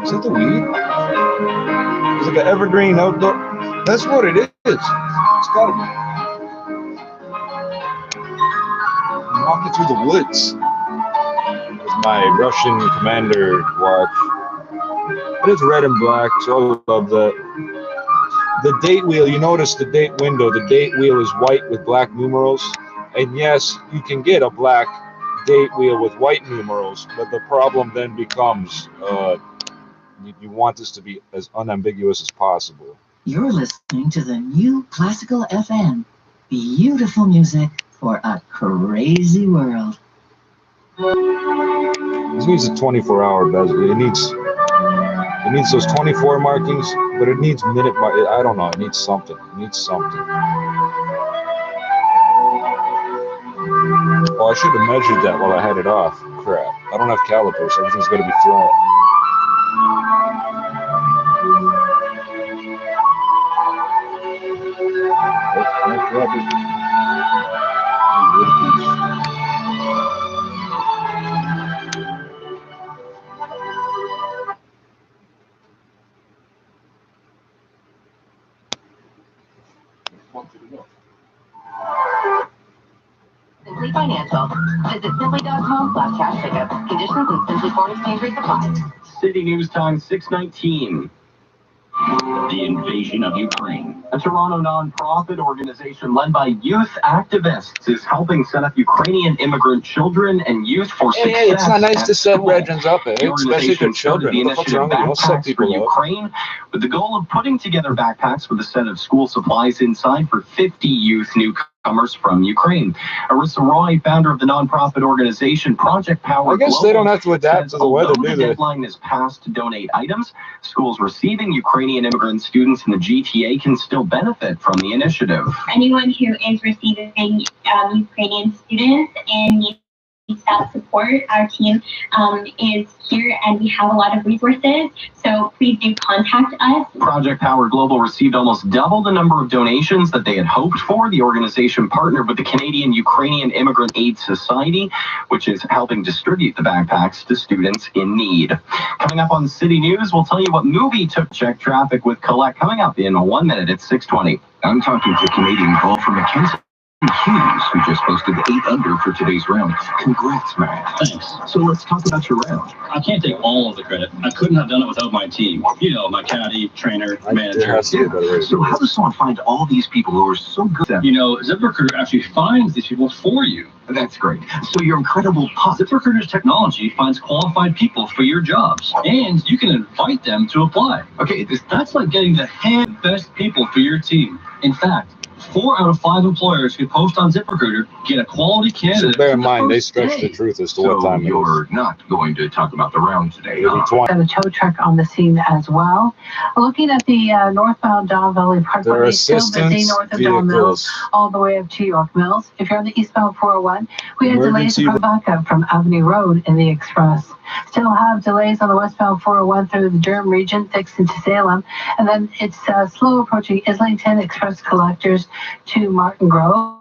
Is it the weed? It's like an evergreen outdoor. That's what it is. It's gotta be. I'm walking through the woods with my Russian commander watch. It is red and black, so I love that. The date wheel, you notice the date window, the date wheel is white with black numerals. And yes, you can get a black date wheel with white numerals, but the problem then becomes you want this to be as unambiguous as possible. You're listening to the new Classical FM. Beautiful music for a crazy world. This needs a 24-hour bezel. It needs those 24 markings, but it needs minute mark. I don't know. It needs something. It needs something. Oh, I should have measured that while I had it off. Crap. I don't have calipers. Everything's going to be flat. Simply Financial. Visit simply.com/cash pickup. Conditions and Simply Foreign Exchange Rate apply. City News Time 6:19. The invasion of Ukraine. A Toronto non-profit organization led by youth activists is helping set up Ukrainian immigrant children and youth for success. Hey, it's not nice to set school. Regents up, especially for children. The What the fuck's initiative wrong with you? Don't set Backpacks for people up. Ukraine, with the goal of putting together backpacks with a set of school supplies inside for 50 youth newcomers from Ukraine. Arissa Roy, founder of the non-profit organization Project Power I guess Global, they don't have to adapt to the weather, do the they? deadline is passed to donate items, schools receiving Ukrainian immigrant students in the GTA can still benefit from the initiative. Anyone who is receiving Ukrainian students and needs that support, our team is here and we have a lot of resources, so please do contact us. Project Power Global received almost double the number of donations that they had hoped for. The organization partnered with the Canadian Ukrainian Immigrant Aid Society, which is helping distribute the backpacks to students in need. Coming up on City News, we'll tell you what movie took check traffic with Collect coming up in 1 minute at 6:20. I'm talking to Canadian golfer Mackenzie Hughes, who just posted 8 under for today's round. Congrats, man. Thanks. So let's talk about your round. I can't take all of the credit. I couldn't have done it without my team. You know, my caddy, trainer, manager. So how does someone find all these people who are so good at You know, ZipRecruiter actually finds these people for you. That's great. So your incredible ZipRecruiter's technology finds qualified people for your jobs, and you can invite them to apply. Okay, that's like getting the best people for your team. In fact, 4 out of 5 employers who post on ZipRecruiter get a quality candidate. So bear in mind, they stretch the truth as to what time it is. You're not going to talk about the round today, huh? And a tow truck on the scene as well. Looking at the northbound Don Valley Parkway, still busy north of Don Mills, all the way up to York Mills. If you're on the eastbound 401, we had delays from backup from Avenue Road in the Express. Still have delays on the westbound 401 through the Durham region, Dixon to Salem, and then it's slow approaching Islington Express collectors to Martin Grove,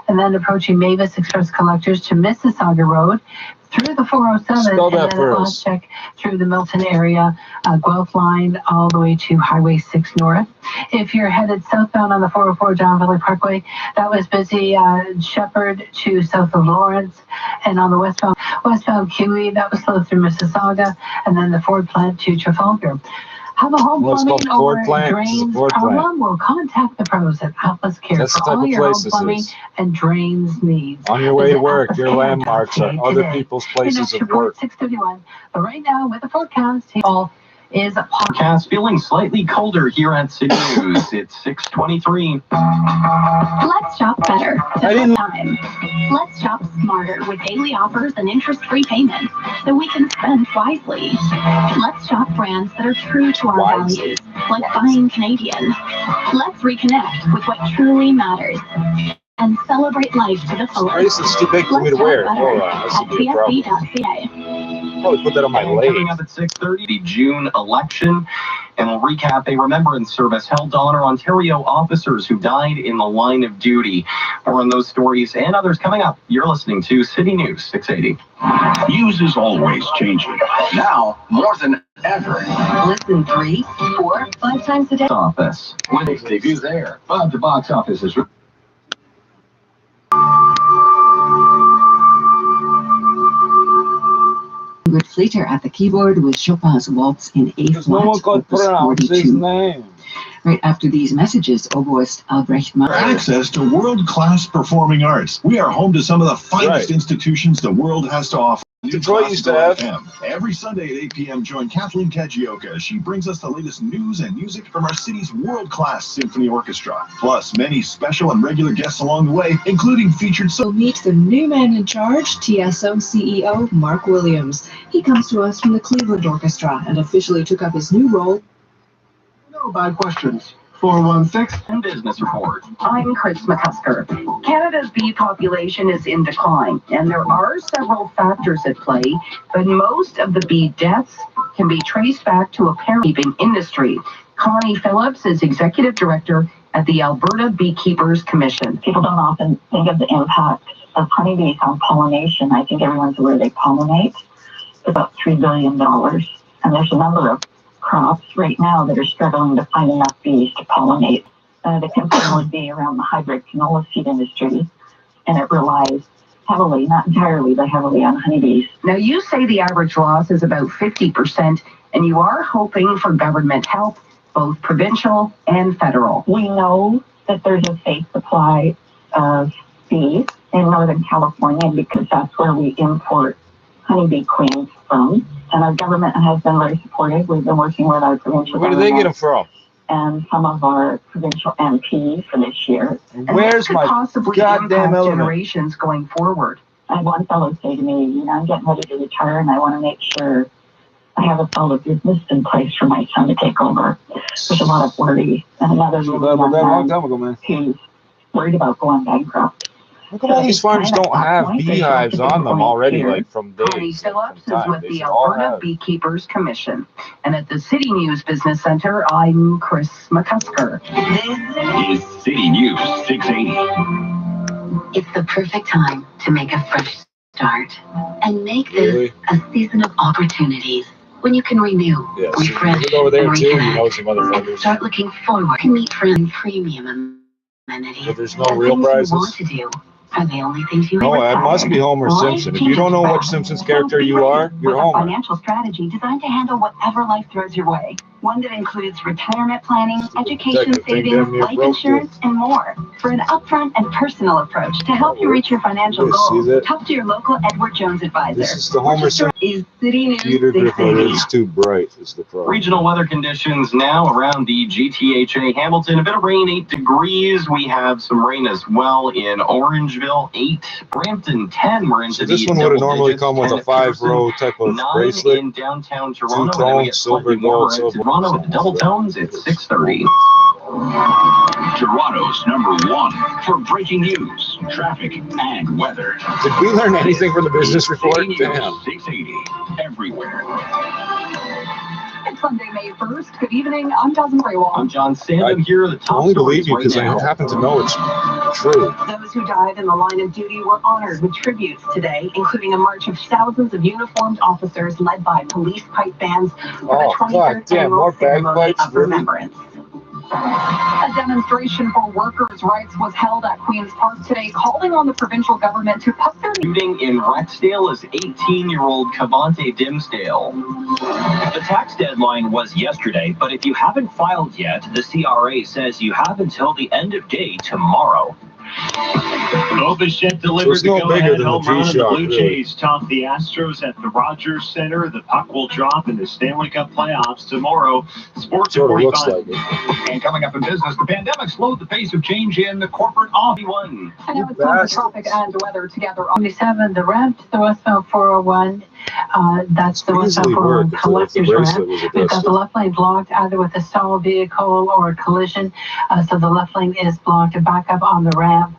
and then approaching Mavis Express collectors to Mississauga Road, through the 407, Spell and that then for a us. last check through the Milton area, Guelph line, all the way to Highway 6 North. If you're headed southbound on the 404 Don Valley Parkway, that was busy Shepherd to south of Lawrence, and on the westbound QE, that was slow through Mississauga, and then the Ford plant to Trafalgar. Have a home Well, it's plumbing called Ford or plant. It's a drains Ford plant. problem? Will contact the pros at Atlas Care That's the for type all of your home place this plumbing is. and drains needs. On your way to Visit work, Atlas your Care landmarks are today. other people's places Next of report work. 6:31. But right now, with the forecast, all is forecast feeling slightly colder here at City News. It's 6:23. Let's shop better. Time. Let's shop smarter with daily offers and interest-free payments so we can spend wisely. Let's shop brands that are true to our values, like buying Canadian. Let's reconnect with what truly matters and celebrate life to the fullest. It's too big for me to wear. Hold on, that's a big problem. Probably put that on my leg. Coming up at 6:30, the June election, and we'll recap a remembrance service held to honor Ontario officers who died in the line of duty. More on those stories and others coming up. You're listening to City News 680. News is always changing. Now, more than ever. Listen 3, 4, 5 times a day. Office. When its debut there, but the box office is... Ingrid Fleeter at the keyboard with Chopin's Waltz in A flat, Opus 42. Right after these messages, oboist Albrecht Meyer. Access to world-class performing arts. We are home to some of the finest institutions the world has to offer. Detroit used to have. Every Sunday at 8 p.m., join Kathleen Kajioka as she brings us the latest news and music from our city's world-class symphony orchestra. Plus, many special and regular guests along the way, including featured... So meet the new man in charge, TSO CEO Mark Williams. He comes to us from the Cleveland Orchestra and officially took up his new role. No bad questions. 416 Business Report. I'm Chris McCusker. Canada's bee population is in decline, and there are several factors at play, but most of the bee deaths can be traced back to a beekeeping industry. Connie Phillips is Executive Director at the Alberta Beekeepers Commission. People don't often think of the impact of honeybees on pollination. I think everyone's aware they pollinate. It's about $3 billion. And there's a number of crops right now that are struggling to find enough bees to pollinate. The concern would be around the hybrid canola seed industry, and it relies heavily, not entirely, but heavily on honeybees. Now, you say the average loss is about 50%, and you are hoping for government help, both provincial and federal. We know that there's a safe supply of bees in Northern California because that's where we import honeybee queens from. And our government has been very supportive. We've been working with our provincial Where do they get them from? And some of our provincial MPs for this year. And where's my possibly goddamn generations going forward? I had one fellow say to me, you know, I'm getting ready to retire and I want to make sure I have a solid business in place for my son to take over. There's a lot of worry. And another who's worried about going bankrupt. Look at all these farms don't have beehives on them already, like from days. Connie Phillips is with the Alberta Beekeepers Commission. And at the City News Business Center, I'm Chris McCusker. This is City News 680. It's the perfect time to make a fresh start and make this a season of opportunities when you can renew, refresh, over there and too, you reconnect. know, some other vendors. Start looking forward to meet friends, premium amenities. But there's no real prizes. You want to do are the only things you No, it must be Homer Simpson. If you don't know what Simpson's character you are, you're With a Homer. financial strategy designed to handle whatever life throws your way. One that includes retirement planning, education savings, life insurance, and more. For an upfront and personal approach to help you reach your financial goals, talk to your local Edward Jones advisor. This is the Homer Simpson. Is City News Peter Griffin is too bright, is the problem. Regional weather conditions now around the GTHA Hamilton. A bit of rain, 8 degrees. We have some rain as well in Orangeville, 8. Brampton, 10. We're into This the one would have double normally digits. come with a 5-row type of 9 bracelet. in downtown Toronto. And then we Two-tone, get silver, slightly gold, warmer at silver. Toronto with the double tones. It's 6:30. Toronto's #1 for breaking news, traffic, and weather. Did we learn anything from the business report? City News Damn. 680. Everywhere. It's Sunday, May 1st. Good evening. I'm Jasmine Graywall. I'm John Sandham here. The I top only stories believe you right because I now. happen to know it's true. Those who died in the line of duty were honored with tributes today, including a march of thousands of uniformed officers led by police pipe bands for the 23rd annual ceremony of remembrance. A demonstration for workers' rights was held at Queen's Park today, calling on the provincial government to put their Shooting in Rexdale is 18-year-old Cavante Dimsdale. The tax deadline was yesterday, but if you haven't filed yet, the CRA says you have until the end of day tomorrow. Bichette delivered the go-ahead home run, and the Blue Jays top the Astros at the Rogers Center. The puck will drop in the Stanley Cup playoffs tomorrow. Sports at 45. And coming up in business, the pandemic slowed the pace of change in the corporate office. And now it's time for traffic and weather together. On 27, the ramp to the westbound 401. That's the westbound 401 collector's ramp. We've got the left lane blocked either with a stalled vehicle or a collision. So the left lane is blocked and back up on the ramp.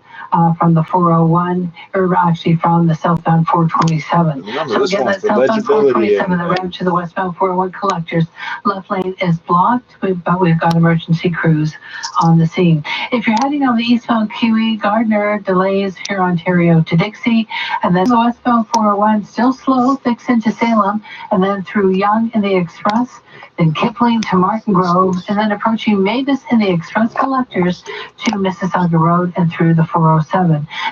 From the 401, or actually from the southbound 427. So again, that southbound 427, the ramp to the westbound 401 collectors. Left lane is blocked, but we've got emergency crews on the scene. If you're heading on the eastbound QE, Gardner, delays here Ontario to Dixie, and then the westbound 401 still slow, Dixon to Salem, and then through Yonge in the Express, then Kipling to Martin Grove, and then approaching Mavis in the Express collectors to Mississauga Road and through the 407.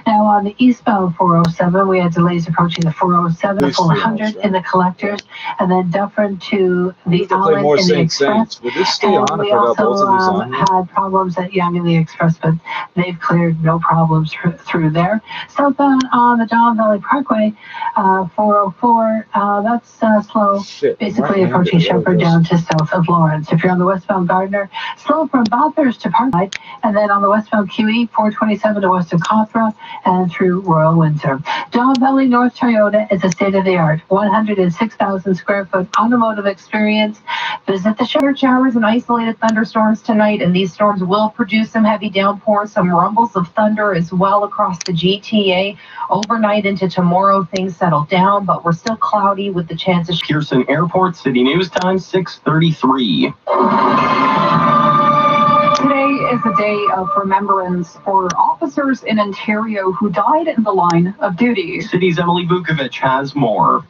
Now on the eastbound 407, we had delays approaching the 407, the 400 in the collectors, and then Dufferin to the Allen in the Express. And we also had problems at Yonge in the Express, but they've cleared, no problems through there. Southbound on the Don Valley Parkway, 404, that's slow, basically approaching Shepherd down to south of Lawrence. If you're on the westbound Gardner, slow from Bathurst to Parkside, and then on the westbound QE, 427 to west of Cawthra and through Royal Windsor. Don Valley North Toyota is a state-of-the-art 106,000 square foot automotive experience. Visit the church hours and isolated thunderstorms tonight, and these storms will produce some heavy downpours, some rumbles of thunder as well across the GTA. Overnight into tomorrow, things settle down, but we're still cloudy with the chance of Pearson Airport, City News Time, 6:33. Today is a day of remembrance for officers in Ontario who died in the line of duty. City's Emily Vukovic has more.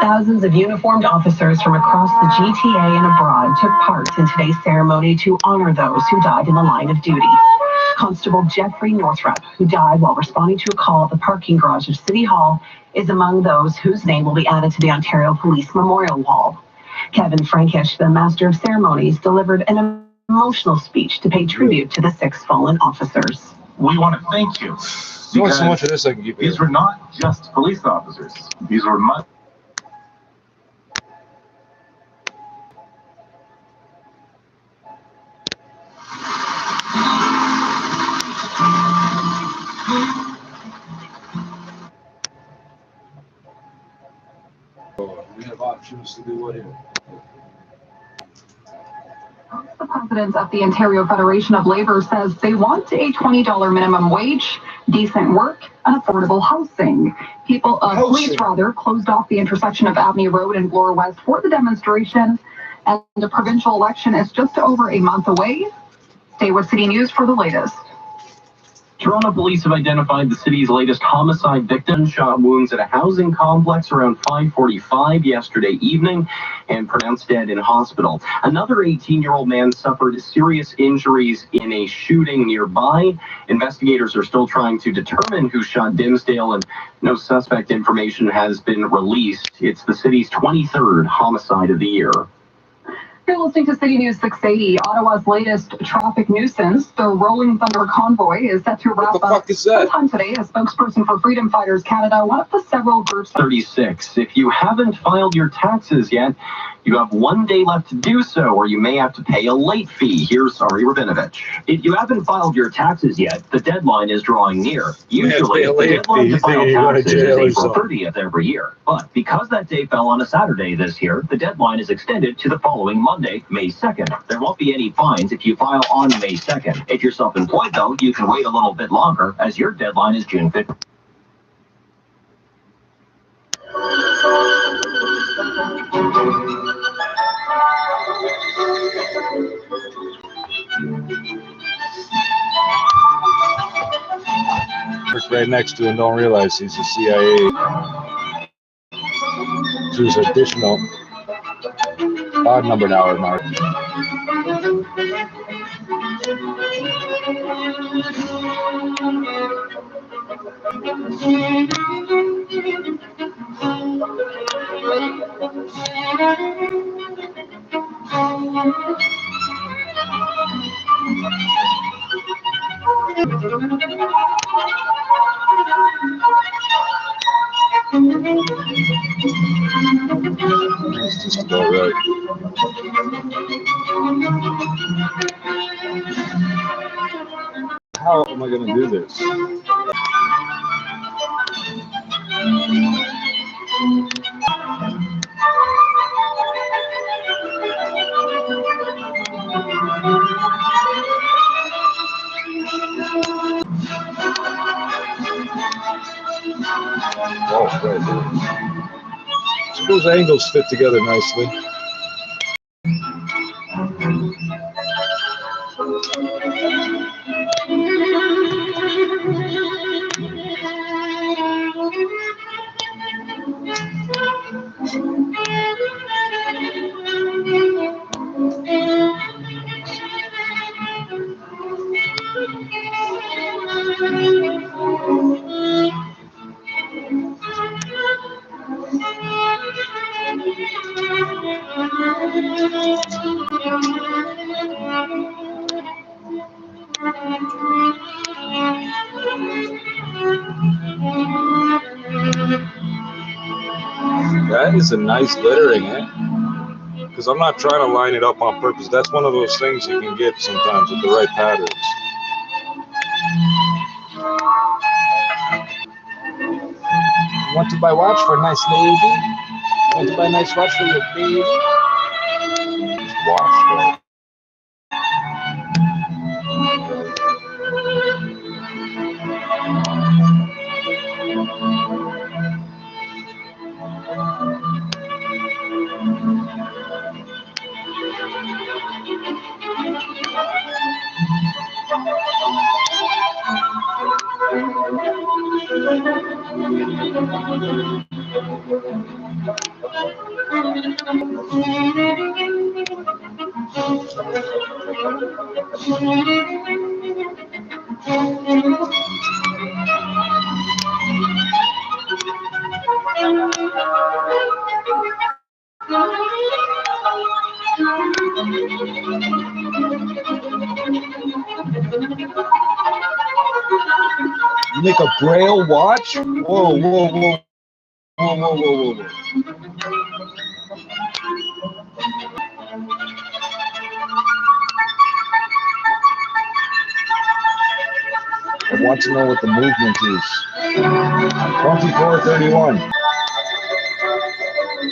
Thousands of uniformed officers from across the GTA and abroad took part in today's ceremony to honor those who died in the line of duty. Constable Jeffrey Northrup, who died while responding to a call at the parking garage of City Hall, is among those whose name will be added to the Ontario Police Memorial Wall. Kevin Frankish, the Master of Ceremonies, delivered an emotional speech to pay tribute to the 6 fallen officers. We want to thank you. So much of this I can keep. These were not just police officers. These were We have options to do what here. The president of the Ontario Federation of Labour says they want a $20 minimum wage, decent work, and affordable housing. Police closed off the intersection of Avenue Road and Bloor West for the demonstration, and the provincial election is just over a month away. Stay with City News for the latest. Toronto police have identified the city's latest homicide victim, shot wounds at a housing complex around 5:45 yesterday evening and pronounced dead in hospital. Another 18-year-old man suffered serious injuries in a shooting nearby. Investigators are still trying to determine who shot Dimsdale, and no suspect information has been released. It's the city's 23rd homicide of the year. You're listening to City News 680, Ottawa's latest traffic nuisance. The Rolling Thunder Convoy is set to wrap up sometime today. A spokesperson for Freedom Fighters Canada, one of the several groups. 36. If you haven't filed your taxes yet, you have 1 day left to do so, or you may have to pay a late fee. Here's Ari Rabinovich. If you haven't filed your taxes yet, the deadline is drawing near. Usually, the deadline to file taxes is April 30th every year. But because that day fell on a Saturday this year, the deadline is extended to the following Monday, May 2nd. There won't be any fines if you file on May 2nd. If you're self-employed, though, you can wait a little bit longer, as your deadline is June 5th. Right next to him, don't realize he's a CIA. There's additional odd numbered hour mark. just about right. How am I going to do this? Oh, great. So those angles fit together nicely. That is a nice lettering, eh? Because I'm not trying to line it up on purpose. That's one of those things you can get sometimes with the right patterns. You want to buy watch for a nice lady? You want to buy a nice watch for your baby? Just watch, right? You make a braille watch? Whoa, whoa, whoa. Whoa, whoa, whoa, whoa, whoa. I want to know what the movement is. 2431.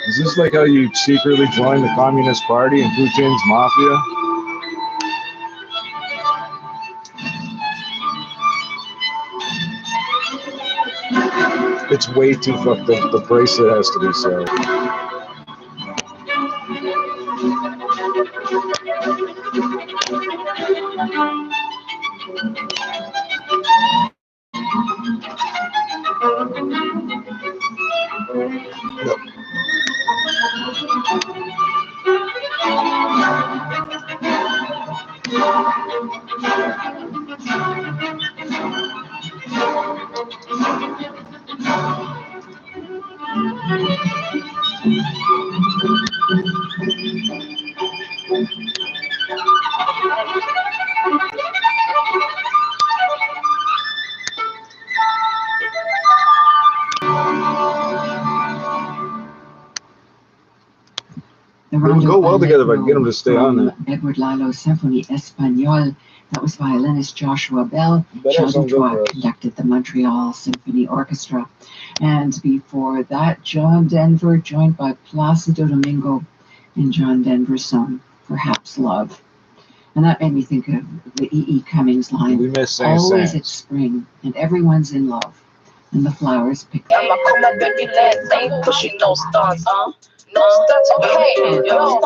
Is this like how you secretly joined the Communist Party and Putin's Mafia? It's way too fucked up. The bracelet has to be sold. They would go well together if I can get them to stay on there. Edward Lalo's Symphony Espagnole. That was violinist Joshua Bell. Sheldon Troy conducted the Montreal Symphony Orchestra. And before that, John Denver, joined by Placido Domingo, and John Denver's song, Perhaps Love. And that made me think of the E.E. Cummings line, always it's spring, and everyone's in love, and the flowers pick up. No stunts, okay, yo,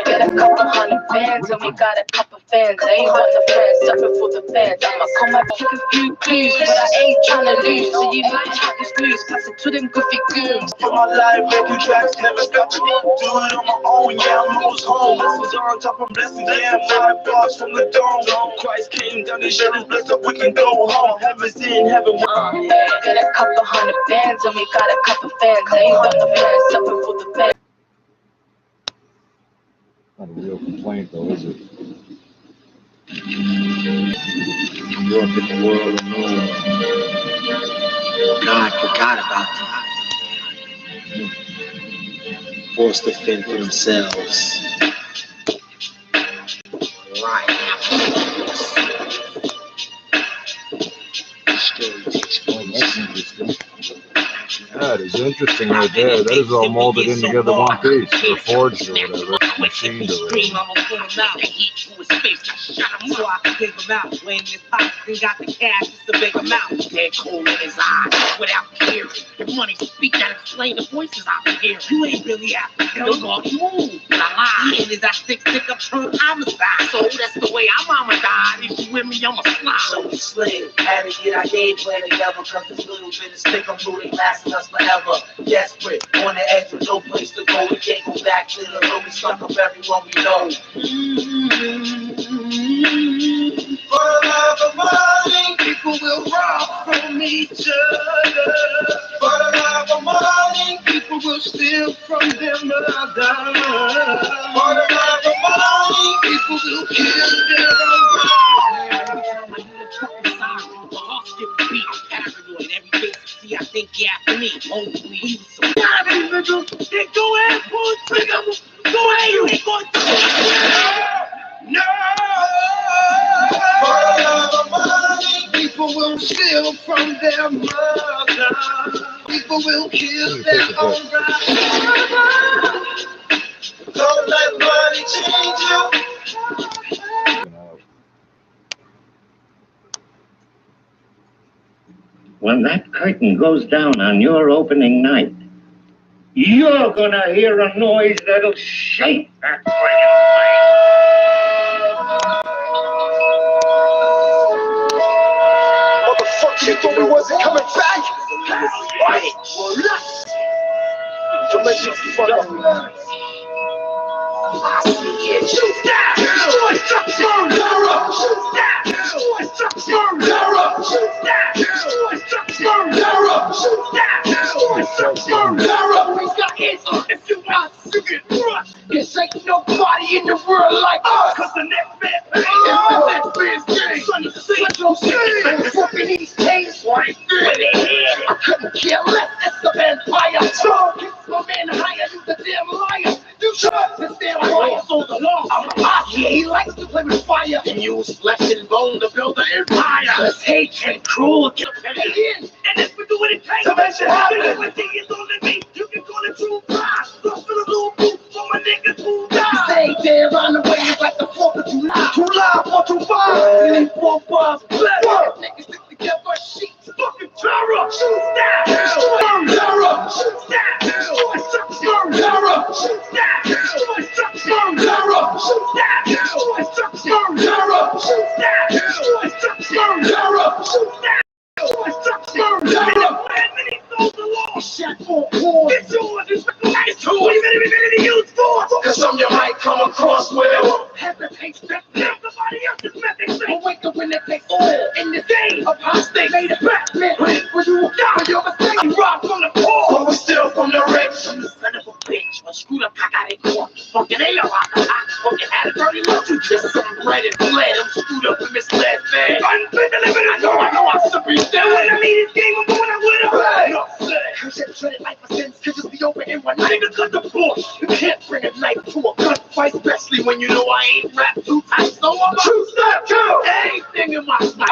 get a couple hundred bands and we got a couple fans. I ain't want the fans, suffering for the fans. I'ma come up with a few clues, but I ain't tryna lose. So you might try to snooze, pass it to them goofy goons. For my life, making tracks, never got to do it on my own. Yeah, I'm almost home. Blessings are on top of blessings. Yeah, 5 bars from the dome. Christ came down, these shit is blessed up, we can go home. Heaven's in heaven. Get a couple hundred bands and we got a couple fans. I ain't want the fans, suffering for the fans. Not a real complaint, though, is it? Drunk in the world of noise. God forgot about forced to fend for themselves. Right. That's interesting. That is interesting right there. That is all molded in together one piece, or forged or whatever, machined or whatever. So I can dig him out. When his pockets ain't got the cash, it's a big amount. Dead cool in his eyes, without hearing. The money speak that explain the voices I've been hearing. You ain't really after him. Don't go move. But I lie. And is that stick up trunk homicide? So that's the way our mama died. If you with me, I'ma slide. So we slid. Had to get our game plan together, cause this little bit of stick I'm rooting lasting us forever. Desperate, on the edge with no place to go. We can't go back to the road. We stuck up everyone we know. For the love of money, people will rob from each other. For the love of money, people will steal from their mother. For the love of money, people will kill their own brother. Paranoid, every face you see, I think you after me. Only we so individual. Then go ahead, pull the trigger. Go ahead, you ain't going to. No! For the love of money, people will steal from their mother. People will kill their own brother. Don't let money change you. When that curtain goes down on your opening night, you're gonna hear a noise that'll shake that friggin' place. Motherfucker, you thought we wasn't coming back? Right? Don't let you fuck up. I see it. Shoot that! Shoot that! Shoot that! Shoot that! Shoot that! Shoot that! We got answers. If you want, you can trust. Cause ain't nobody in the world like us. Cause the next man pays. The next man's game. Sonny C. Fucking these days. Right there. I couldn't care less. It's the vampire. So kiss my man higher. You the damn liar. You should this damn fire on the law. I'm a mafia. He likes to play with fire. And use flesh and bone to build an empire. Cause hate and cruel can begin. And if we do what it takes to make it happen, everything is on me. You can call it true pride. Lost in a little booth for my niggas who die. Stay there on the way, it's like the 4th of July. Too loud, 4 to 5. It ain't 4 bars. Niggas stick together, sheets. Fucking terror. Shoot that. Terror. Shoot that. Terror. Shoot that. Terror. Shoot that. Terror. Shoot that. Terror. Shoot that. It's yours, it's nice to use force. Cause I'm your might come across well. Hesitates, step down, somebody else's method. But wake up when it takes all in the day. Apostate, made it back, man. Wait for you, die, you're mistake. You rock from the poor, but we're still from the rich. I'm the son of a bitch, a screwed up cock out of court. Fucking A.O. I fucking had a dirty look. You just some bread and bled. I'm screwed up and misled, man. I know I'm super dead. When I mean this game, I'm going out with a bag. Cause you treated life a sense, could just be over in one night. Nigga, cut the force. You can't bring a knife to a gunfight, especially when you know I ain't rap too tight. So I'm a true step, anything in my life.